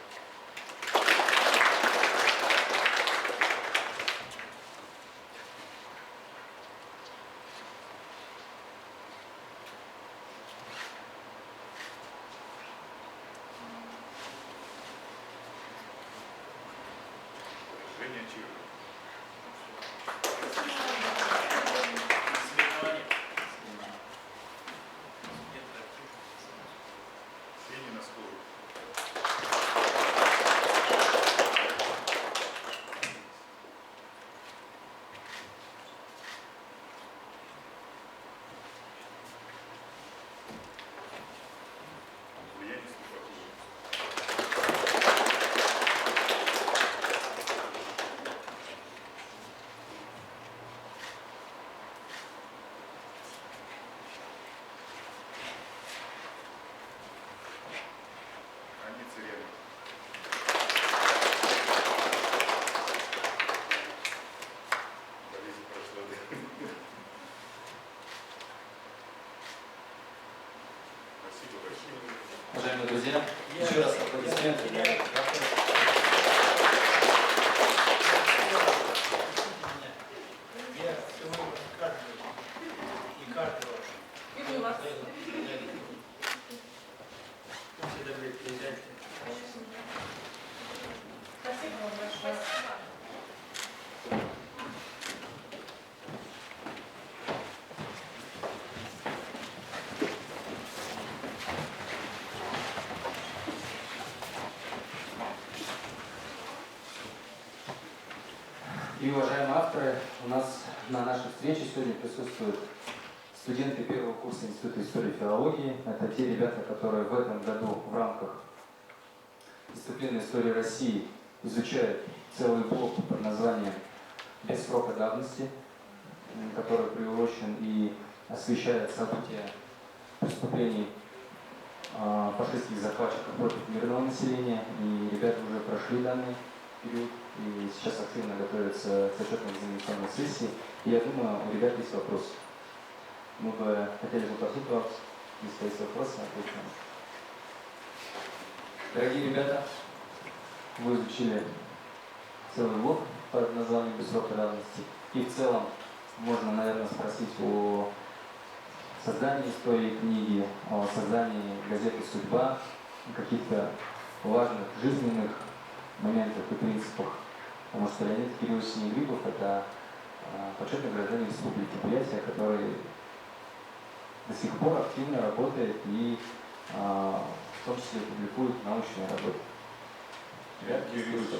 Speaker 2: друзья. Еще раз аплодисменты для авторов.
Speaker 6: И мы вас. Спасибо вам большое.
Speaker 2: И, уважаемые авторы, у нас на нашей встрече сегодня присутствуют студенты первого курса Института истории и филологии. Это те ребята, которые в этом году в рамках дисциплины истории России изучают целый блок под названием «Без срока давности», который приурочен и освещает события преступлений фашистских захватчиков против мирного населения. И ребята уже прошли данный период и сейчас активно готовятся к зачетно-экзаменационной сессии. И я думаю, у ребят есть вопросы. Мы бы хотели попросить вас, если есть вопросы, ответить нам. Дорогие ребята, вы изучили целый блок под названием «Без срока давности». И в целом можно, наверное, спросить о создании истории книги, о создании газеты «Судьба», о каких-то важных жизненных моментах и принципах. Потому что Леонид Кириллович Синегрипов – это почетный гражданин Республики Бурятия, который до сих пор активно работает и в том числе публикует научные работы.
Speaker 4: Леонид Кириллович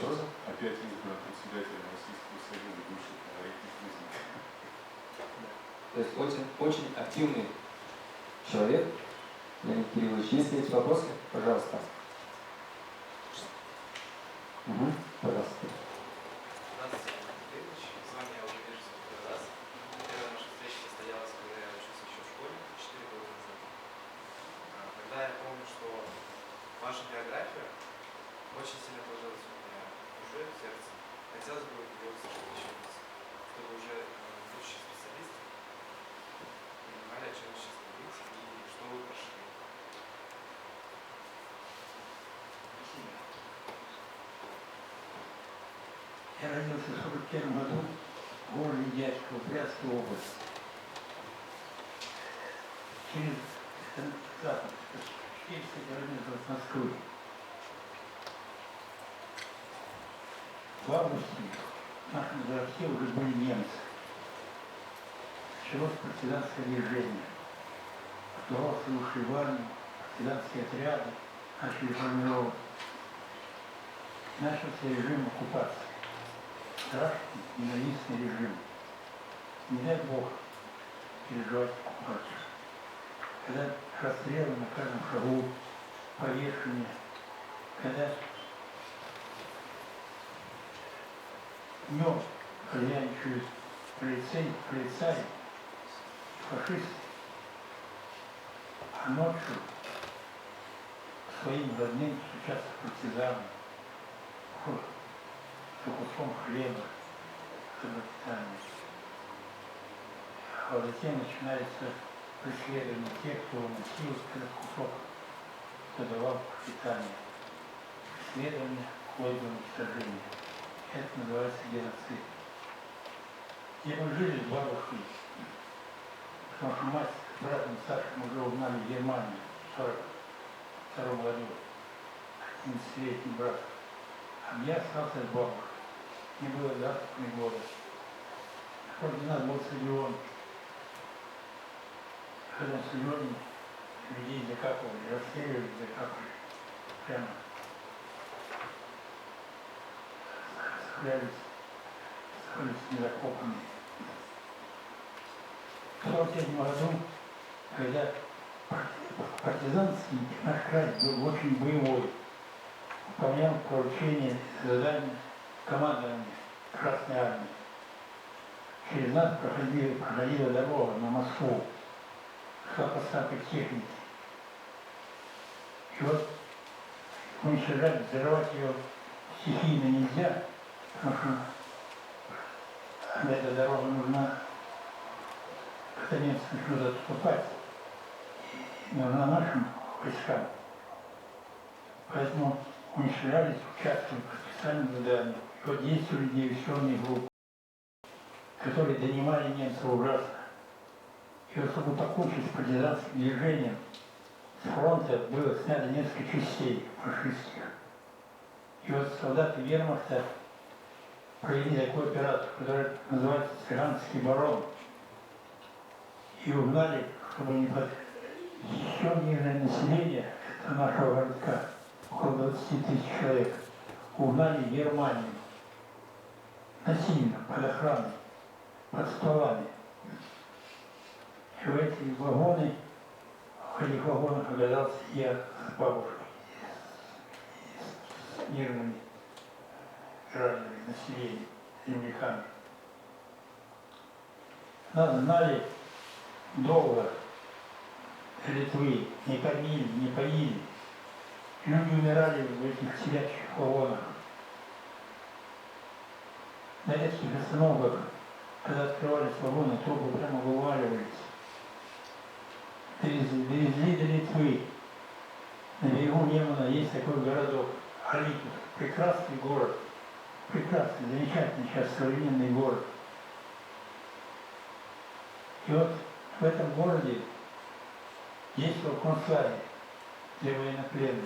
Speaker 4: опять избран председателем Российского союза бывших малолетних узников.
Speaker 2: То есть очень активный человек, Леонид Кириллович. Если есть вопросы, пожалуйста. Пожалуйста.
Speaker 11: Здравствуйте, Леонид Кириллович. С вами я уже вижу второй раз. Первая наша встреча состоялась, когда я учился еще в школе, 4 года назад. Тогда я помню, что ваша биография очень сильно отложилась у меня уже в сердце. Хотелось бы ее услышать еще раз, чтобы уже будущие специалисты понимали, о чем вы сейчас говорите и что вы прошли.
Speaker 3: Я родился в 1941 году в городе Дядьково, Брянской области. Через запад, 400 километров от Москвы. В августе в нашем городке уже были немцы. Началось партизанское движение. Актуалцы ушли в армию, партизанские отряды начали формировать. Начался режим оккупации. Страшный, ненавистный режим. Не дай Бог переживать оккупацию. Когда расстрелы на каждом шагу, повешение, когда днем хозяйничают полицаи, фашисты, а ночью своим родным стучатся партизаны за куском хлеба, за пропитание. А затем начинается преследование тех, кто носил этот кусок, кто давал пропитание. Преследование вплоть до уничтожения. Это называется геноцид. И мы жили с бабушкой, потому что мать с братом старшим уже угнали в Германию в 1942 году. 11-летний брат. А я остался с бабушкой. Мне было 23 года. Против нас был стадион. В этом стадионе людей закапывали, расстреливали, закапывали. Прямо. Сохранились незакопанные. В 1943 году, когда партизанский наш край был очень боевой, выполнял поручения и задания командования Красной Армии. Через нас проходила дорога на Москву, шла поставка техники. И вот уничтожать, взорвать ее стихийно нельзя, потому что эта дорога нужна, когда немцы начнут отступать, нужна нашим войскам. Поэтому уничтожались, участвовали в специальном задании. И вот действовали диверсионные группы, которые донимали немцев ужасно. И вот чтобы покончить с партизанским движением, с фронта было снято несколько частей фашистских. И вот солдаты вермахта провели такую операцию, которая называется «Цыганский барон». И угнали, чтобы не под все мирное население нашего городка, около 20 тысяч человек, угнали в Германию насильно, под охраной, под столами. И в эти вагоны, в этих вагонах оказался я с бабушкой, с мирными гражданами, населением, земляками. Нас знали долго, Литвы, не кормили, не поили. Люди умирали в этих сидячих вагонах. На редких остановках, когда открывались вагоны, трупы прямо вываливались. Довезли до Литвы. На берегу Немана есть такой городок, Алитус. Прекрасный город. Прекрасный, замечательный сейчас современный город. И вот в этом городе действовал концлагерь для военнопленных.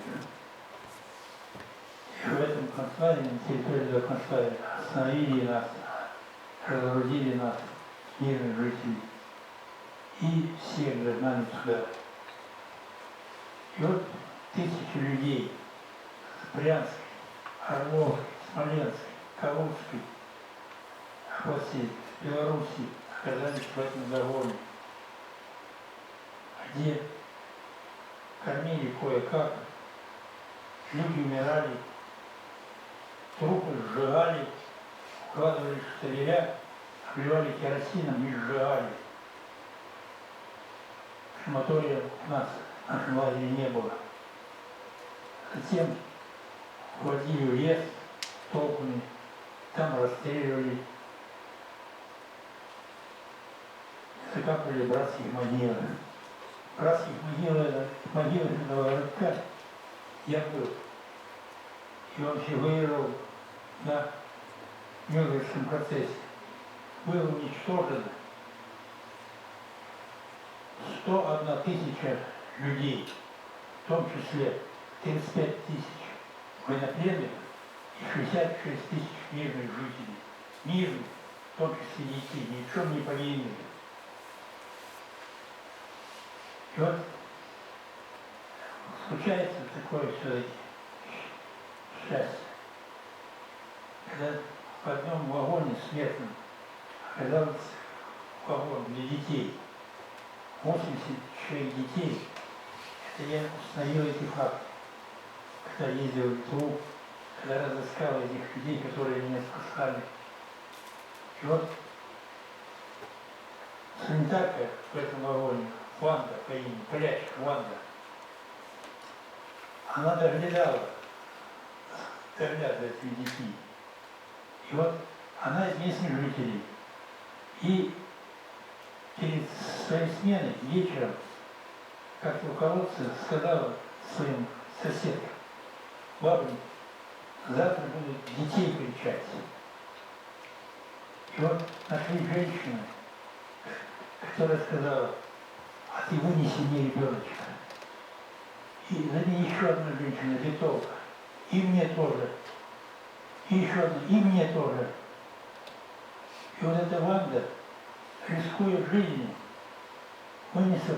Speaker 3: И в этом концлагере, на территории этого концлагеря, остановили нас, разгрузили нас, мирных жителей, и всех загнали туда. И вот тысячи людей с Брянской, Орловской, Смоленской, Калужской, областей, Белоруссии оказались в этом загоне, где кормили кое-как, люди умирали, трупы сжигали, укладывали в штабеля, обливали керосином и сжигали. Крематория у нас в нашем лагере не было. Затем уводили в лес толпами, там расстреливали, закапывали братских могилы. Братских могилы этого городка я был. И вообще выиграл на Нюрнбергском процессе. Было уничтожено 101 тысяча людей, в том числе 35 тысяч военнопленных и 66 тысяч мирных жителей. Мирных, в том числе детей, ни в чем не повинных. И вот случается такое все-таки счастье, когда в одном вагоне смертном оказался вагон для детей. 80 человек детей. Это я установил эти факты, когда ездил в Литву, когда разыскал этих людей, которые меня спасали. И вот санитарка в этом вагоне, Ванда по имени, полячка Ванда, она доглядала за этими детьми. И вот она из местных жителей. И перед своей сменой вечером, как в колодце, сказала своим соседкам: бабушка, завтра будут детей кричать. И вот нашли женщину, которая сказала: а ты вынеси мне ребеночка. И за ней еще одна женщина, литовка, и мне тоже. И еще одна, и мне тоже. И вот эта Ванда, рискуя жизнью, вынесла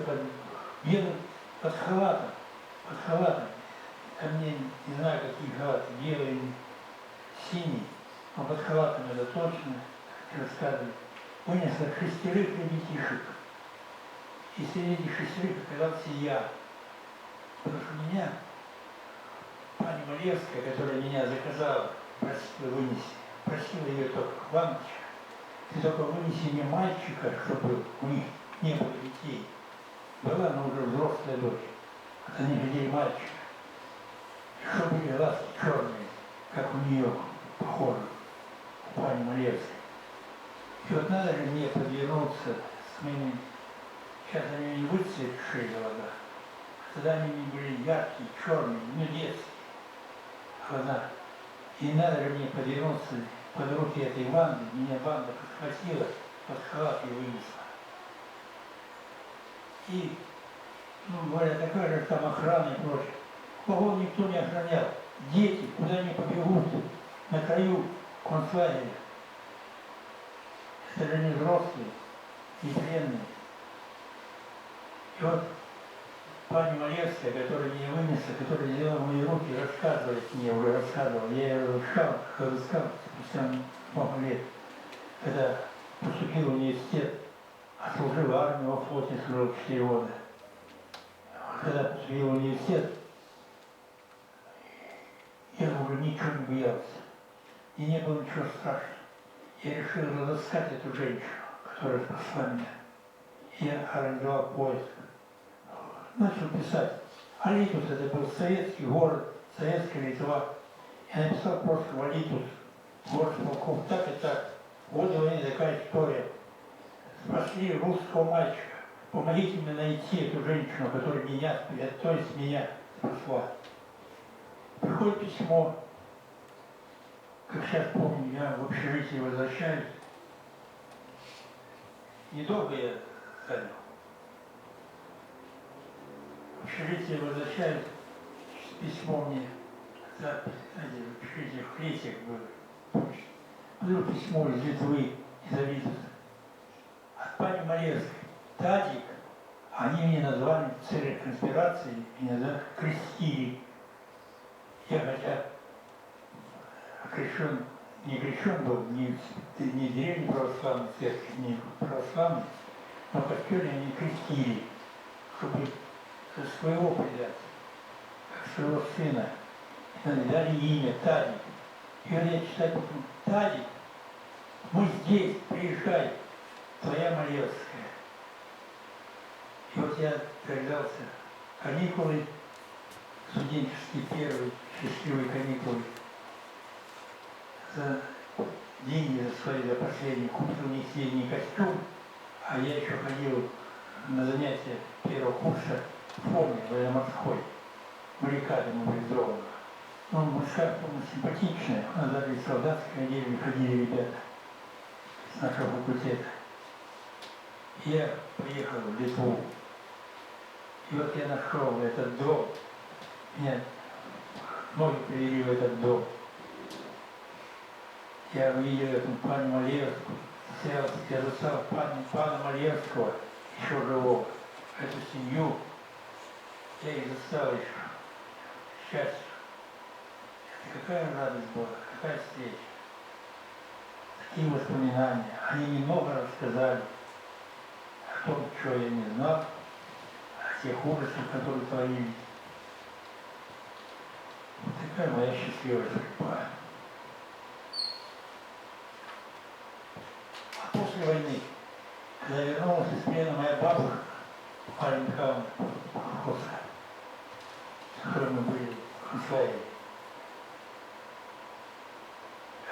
Speaker 3: под халатом, ко мне не знаю какие халаты, белый, синий, но под халатом это точно, как рассказывали, вынесла 6 ребятишек. И среди этих 6 оказался я. Потому что меня, пани Малевская, которая меня заказала, просила вынести, просила ее только: Ванечка, ты только вынеси мне мальчика, чтобы у них не было детей. Была она уже взрослая дочь, а они хотели мальчика. И чтобы были глазки черные, как у нее, похоже, у пани Малевской. И вот надо же мне подвернуться с моими, сейчас они не выцветшие глаза, тогда они были яркие, черные, ну детские. глаза. И не надо же мне подвернуться под руки этой банды. Меня банда подхватила, под халат и вынесла. И, ну, говорят, такая же там охрана и прочее. Кого никто не охранял. Дети куда ни побегут, на краю концлагеря. Это же не взрослые, не пленные. И вот пани Малевская, которая меня вынесла, которая взяла мои руки, рассказывает мне, уже рассказывала. Я ее разыскал спустя много лет, когда поступил в университет, отслужил в армии, во флоте служил 4 года. Когда поступил в университет, я уже ничего не боялся. И не было ничего страшного. Я решил разыскать эту женщину, которая спасла меня. Я организовал поиск. Начал писать. Алитус — это был советский город, советская Литва. Я написал просто в Алитус, город полков, так и так. Вот у меня такая история. Спасли русского мальчика. Помогите мне найти эту женщину, которая меня, то есть меня спасла. Приходит письмо. Как сейчас помню, я в общежитие возвращаюсь. Недолго я занял. В общежитие возвращаюсь, письмо мне, запись, знаете, в общежитии в Клетях было. Было письмо из Литвы, из Авидуса. От пани Малевской. Тадик, они меня назвали в целях конспирации, меня крестили. Я хотя крещен, не крещен был, не деревни православной церкви, не православной, но в костеле они крестили, чтобы своего предать, как своего сына. И дали имя Тадик. И вот я читаю, Тадик, мы здесь, приезжай, твоя Малевская. И вот я дождался каникулы, студенческие первые, счастливые каникулы. За деньги за свои, за последние, купил не синий костюм, а я еще ходил на занятия первого курса в форме военно-морской, моряка демобилизованного. Ну, морская форма симпатичная, у нас даже из солдатской одежды ходили ребята с нашего факультета. И я поехал в Литву. И вот я нашел этот дом, меня ноги привели в этот дом. Я увидел эту пани Малевскую, я застал пана Малевского, еще живого, эту семью, я их застал еще. Счастье. Какая радость была, какая встреча. Такие воспоминания. Они немного рассказали о том, чего я не знал, о тех ужасах, которые творились. Вот такая моя счастливая судьба. А после войны, когда вернулась из плена моя бабушка, Марья Михайловна Ховская, с которой мы были в концлагере.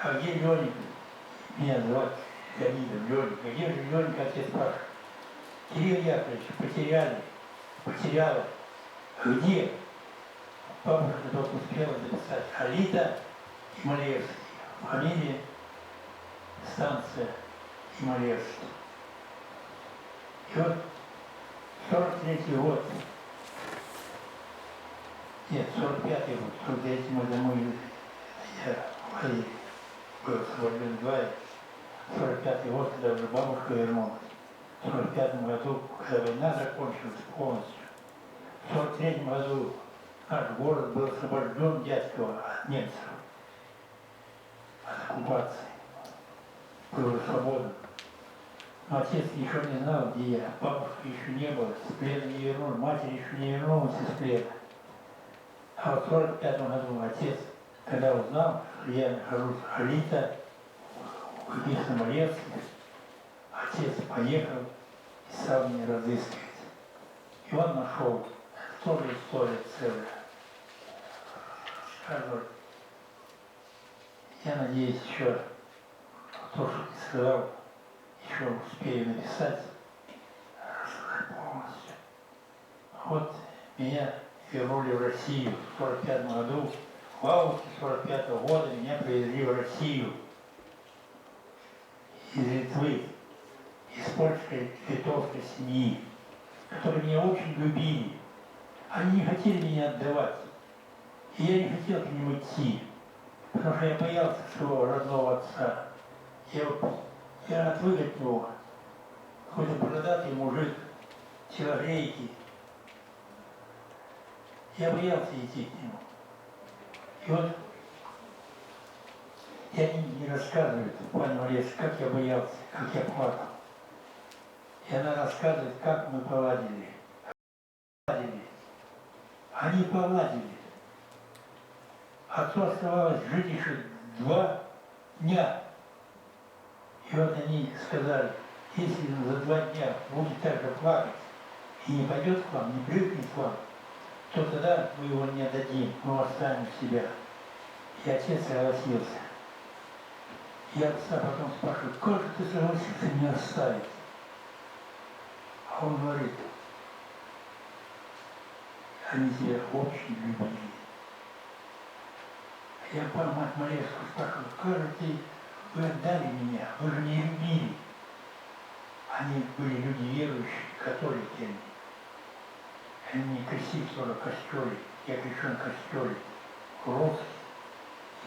Speaker 3: А где Леник? Меня звать Леонидом, Леник. А где же Леник, отец спрашивает? Кирилл Яковлевич, потеряла. Где? Бабушка только успела записать. Алита и Малевский. Фамилия, станция и Малевский. И вот 43-й год. Нет, 45-й год. 43-й мы домой я был освобожден 2. 45-й год, когда уже бабушка вернулась. В 45-м году, когда война закончилась полностью, в 43-м году наш город был освобожден Дятьково от немцев, от оккупации. Был уже свободен. Но отец еще не знал, где я. Бабушка еще не было, с плена не вернулась, матерь еще не вернулась из плена. А вот в 45-м году отец, когда узнал, что я нахожусь в Алита, в каких-то Малевских, отец поехал и стал меня разыскивать. И он нашел, это тоже история целая. Скажу, я надеюсь, еще то, что ты сказал, еще успею написать, рассказать полностью. Вот меня вернули в Россию в 1945 году, В августе 1945 года меня привезли в Россию из Литвы, из польской литовской семьи, которые меня очень любили. Они не хотели меня отдавать. И я не хотел к ним идти, потому что я боялся своего родного отца. Я отвык от него. Какой-то бородатый мужик, телогрейки. Я боялся идти к нему. И вот я не рассказываю, пане Валерий, как я боялся, как я плакал. И она рассказывает, как мы поладили. Они поладили. Отцу оставалось жить еще 2 дня. И вот они сказали, если за 2 дня будет так же плакать и не пойдет к вам, не привыкнет к вам, то тогда мы его не отдадим, мы оставим себя. И отец согласился. Я отца потом спрашиваю, как же ты согласился меня оставить? А он говорит, они тебя очень любили. Я мать Малевскую спрашиваю, как же вы отдали меня, вы же не любили. Они были люди верующие, католики. Они не крестились тоже в костеле, я крещен в костеле, русский,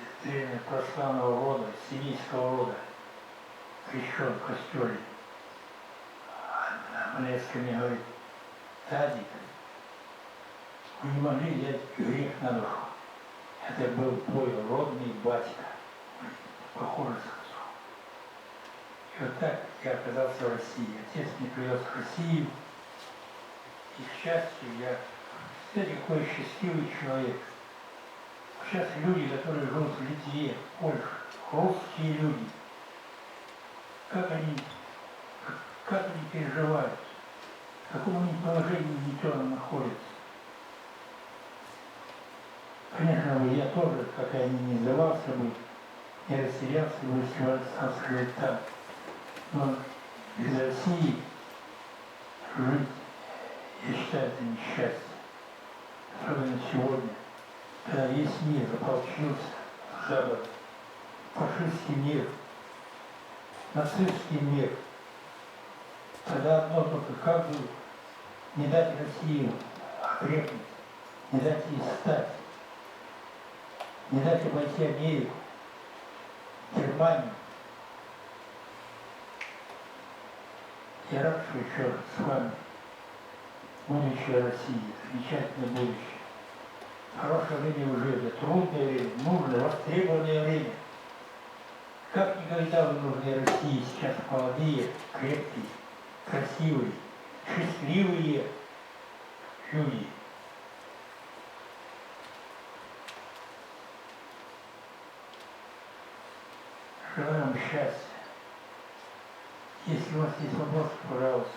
Speaker 3: из древнего православного рода, сирийского рода, крещен в костеле. А Малевская мне говорит, Тадик, вы не могли взять грех на душу. Это был твой родный батька, похожий с отцом. И вот так я оказался в России. Отец меня привез в Россию. И, к счастью, я, кстати, какой счастливый человек. Сейчас люди, которые живут в Литве, в Польше, русские люди, как они переживают, в каком они положении угнетенном находятся. Конечно бы я тоже, как и они, не сдавался бы, не растерялся бы, если бы остался жить там. Но без России жить, я считаю, это несчастье. Особенно сегодня, когда весь мир ополчился в Запад, фашистский мир, нацистский мир. Тогда одно только, как бы не дать России окрепнуть, не дать ей стать, не дать обойти Америку, Германию. Я рад, что еще с вами будущее России, замечательное будущее. Хорошее время уже, это трудное время, нужное, востребованное время. Как никогда вы нужны России сейчас молодые, крепкие, красивые, счастливые люди. Желаю вам счастья. Если у вас есть вопросы, пожалуйста.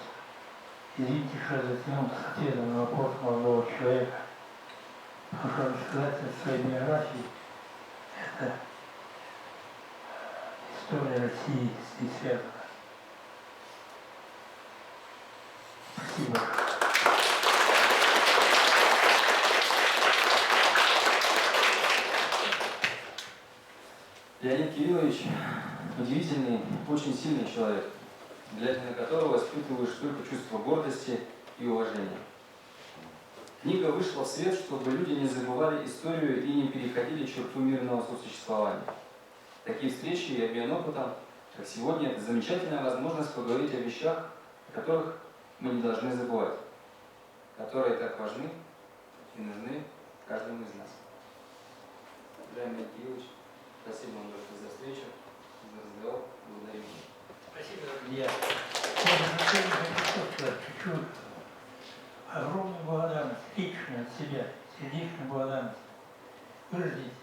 Speaker 3: Извините, что я затянул с ответом на вопрос молодого человека. Потому что рассказать о своей биографии – это история России с ней связана. Спасибо.
Speaker 2: Леонид Кириллович удивительный, очень сильный человек, глядя на которого испытываешь только чувство гордости и уважения. Книга вышла в свет, чтобы люди не забывали историю и не переходили черту мирного сосуществования. Такие встречи и обмен опытом, как сегодня, это замечательная возможность поговорить о вещах, о которых мы не должны забывать, которые так важны и нужны каждому из нас. Леонид Кириллович, спасибо вам большое за встречу, за разговор. Благодарю.
Speaker 3: Спасибо, друзья. Я хочу сказать чуть-чуть. Огромную благодарность, личную от себя, сердечную благодарность выразить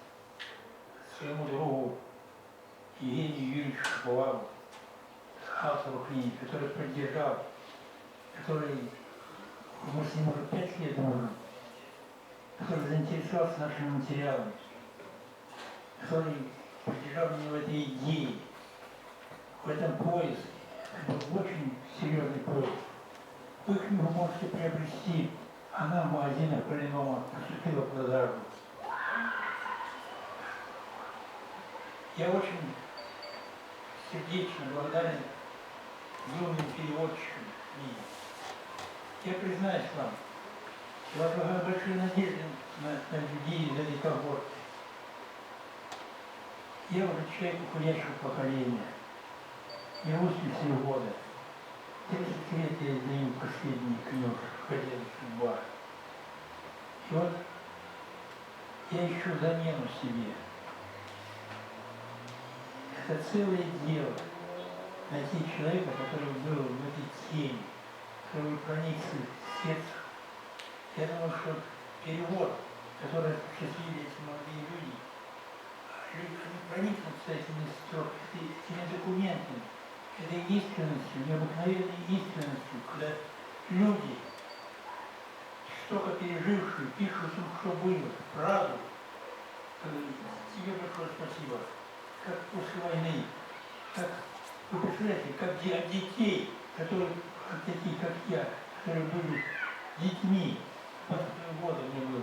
Speaker 3: своему другу Евгению Юрьевичу Шаповалову, автору книги, который поддержал, который, мы с ним уже 5 лет дружим, который заинтересовался нашими материалами, который поддержал меня в этой идее, в этом поиске. Это был очень серьезный поиск. Вы книгу можете приобрести, она в магазинах Полинома поступила в продажу. Я очень сердечно благодарен юным переводчикам книги. Я признаюсь вам, я возлагаю большие надежды на людей из этой когорты. Я уже человек уходящего поколения. Мне 83 года. 30 лет я издаю последние книжки «Хозяин судьба». И вот я ищу замену себе. Это целое дело найти человека, который был в этой теме, который проникся в сердце. Я думаю, что перевод, который осуществили эти молодые люди, они проникнутся этими строками, этими документами, этой искренностью, необыкновенной искренностью, когда люди, столько пережившие, пишут, что было, правду. Тебе большое спасибо. Как после войны, как, вы представляете, как от детей, которые, такие как я, которые были детьми, 23 года мне было,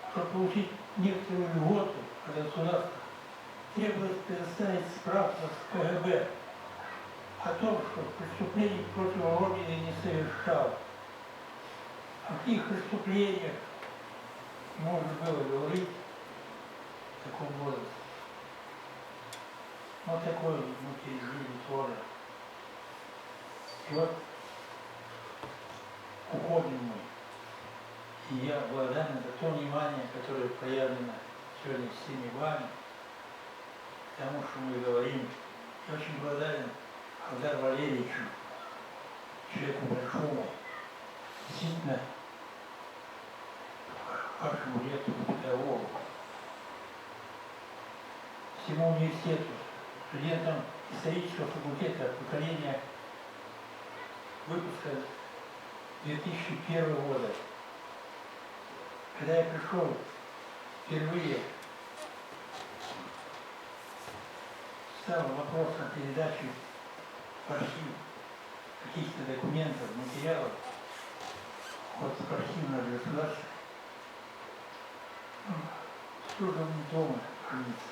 Speaker 3: чтобы получить некоторую льготу от государства, требовалось предоставить справку с КГБ о том, что преступлений против Родины не совершал. О каких преступлениях можно было говорить в таком возрасте. Вот такое мы пережили тоже. И вот уходим мы. И я благодарен за то внимание, которое проявлено сегодня всеми вами, потому что мы говорим. Я очень благодарен Алдару Валерьевичу, человеку большому, действительно вашему лектору, педагогу, всему университету, студентам исторического факультета поколения выпуска 2001 года. Когда я пришел впервые, стал вопрос о передаче в архив каких-то документов, материалов, вот в архивное государство. Все же не дома хранится,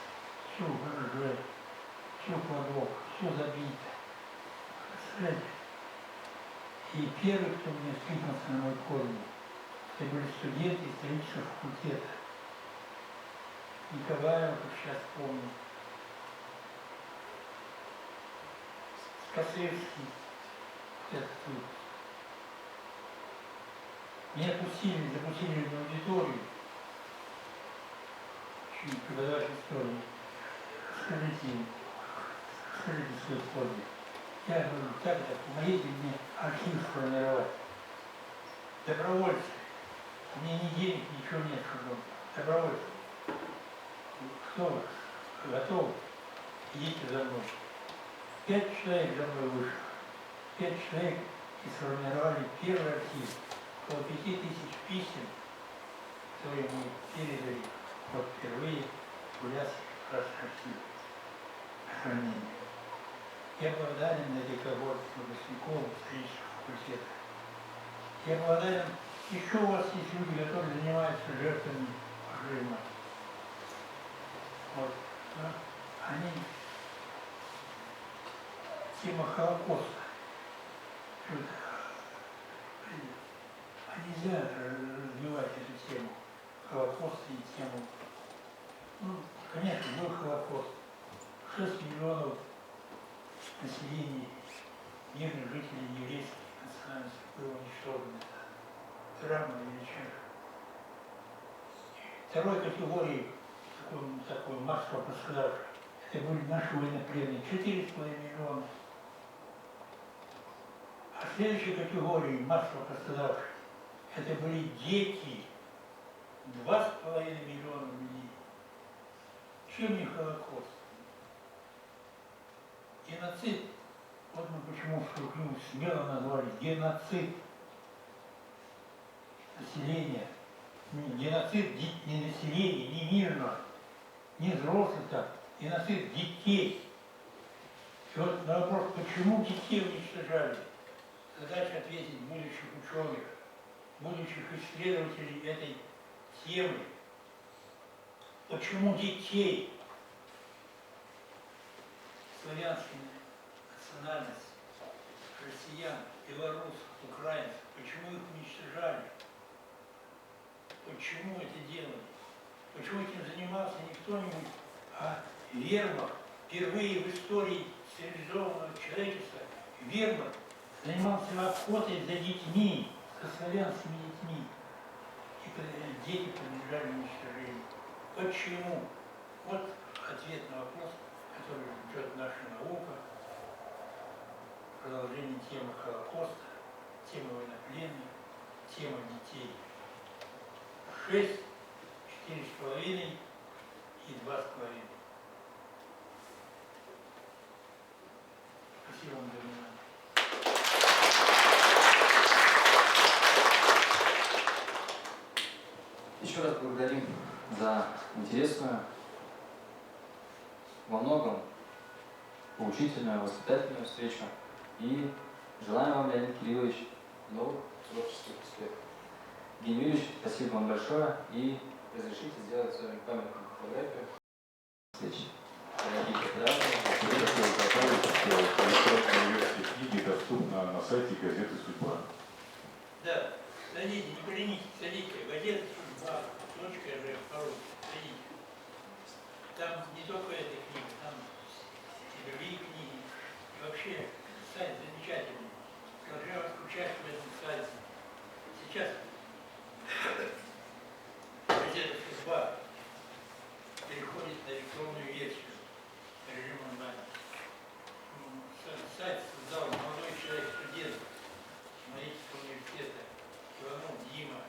Speaker 3: все в гараже, все в кладовках, все забито. Представляете? И первый, кто мне откликнулся на мой корень, это были студенты исторического факультета. Николаева, как сейчас помню, Скосельский, этот тут. Меня запустили в аудиторию, чуть преподаватель истории. Скажите свою историю. Я говорю, так, помогите мне архив сформировать. Добровольцы. У меня ни денег, ничего нет, чтобы добровольцы. Кто вы? Готовы? Идите за мной. 5 человек за мной вышло. 5 человек и сформировали первый архив. Около 5000 писем, которые мы передали вот впервые в Гуляцкий красный архив хранения. Я благодарен этой когорте выпускников исторического факультета. Я благодарен, еще у вас есть люди, которые занимаются жертвами режима. Вот. Да? Они, тема Холокоста. А нельзя развивать эту тему Холокоста и тему. Ну, конечно, был Холокост. 6 миллионов населения, мирных жителей еврейских национальностей было уничтожено. Драма величайшая. Второй категории, такой массово пострадавших, это были наши военнопленные, 4,5 миллиона. А следующей категории массово пострадавших, это были дети, 2,5 миллиона людей. Чем не Холокост? Геноцид, вот мы почему свою книгу смело назвали геноцид населения. Геноцид не населения, не мирного, не взрослых так, геноцид детей. И вот на вопрос, почему детей уничтожали, задача ответить будущих ученых, будущих исследователей этой темы. Почему детей? славянские национальности, россиян, белорусов, украинцев, почему их уничтожали? Почему это делали? Почему этим занимался не кто-нибудь, а Вермахт? Впервые в истории цивилизованного человечества Вермахт занимался охотой за детьми, за славянскими детьми. И дети подлежали уничтожению. Почему? Вот ответ на вопрос, который ждет наша наука. Продолжение темы Холокоста, темы военнопленных, тема детей. 6, 4,5 и 2,5. Спасибо вам за внимание.
Speaker 2: Еще раз благодарим за интересную, во многом поучительную, воспитательную встречу. И желаем вам, Леонид Кириллович, новых творческих успехов. Евгений Юрьевич, спасибо вам большое. И разрешите сделать с вами памятную фотографию. Встречи. Дорогие
Speaker 4: Электронная версия книги доступна на сайте газеты «Судьба».
Speaker 3: Да, садите, не поленитесь, садите. Газета «Судьба», .рф, садите. Там не только эта книга, там и другие книги. И вообще сайт замечательный. Приглашаю вас к участию в этом сайте. Сейчас газета «Судьба» переходит на электронную версию режим онлайн. Сайт создал молодой человек, студент Марийского университета Иванов Дима.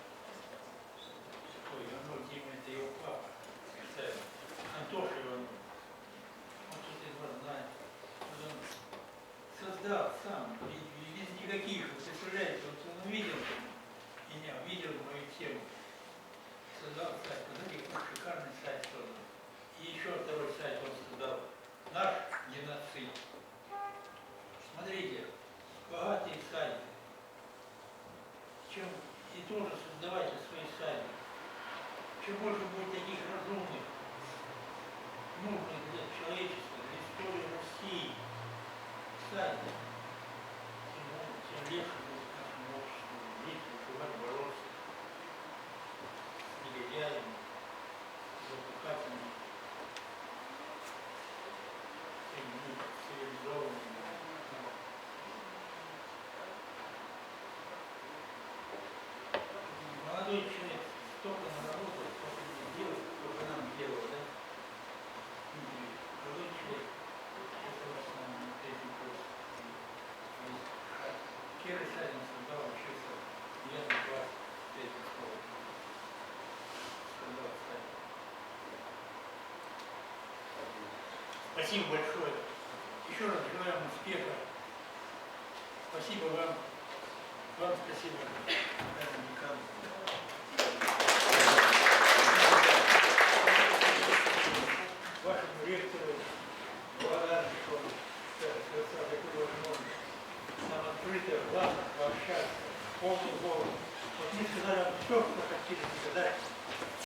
Speaker 3: Иванов Дима — это его папа. Антоша Иванов. Он что-то его знает. Он создал сам, без никаких, вы представляете, вот он увидел меня, увидел мою тему. Создал сайт. Посмотрите, какой шикарный сайт создан. И еще второй сайт он создал. Наш геноцид. Смотрите, богатые сайты. Чем и тоже создавайте свои сайты. Чем больше будет таких разумных, нужных для человечества, для истории России сайтов, тем легче будет нашему обществу жить, выживать, бороться с негодяями, с запухателями, цивилизованными. Молодой человек столько наработал, столько не делал, сколько нам делал, да? Молодой человек, это в основном на третий курс. Первый сайт он создал, учился в 9 класс, в 3 школе. Создал сайт. Спасибо большое. Еще раз желаем успеха. Спасибо вам. Вам спасибо, декан.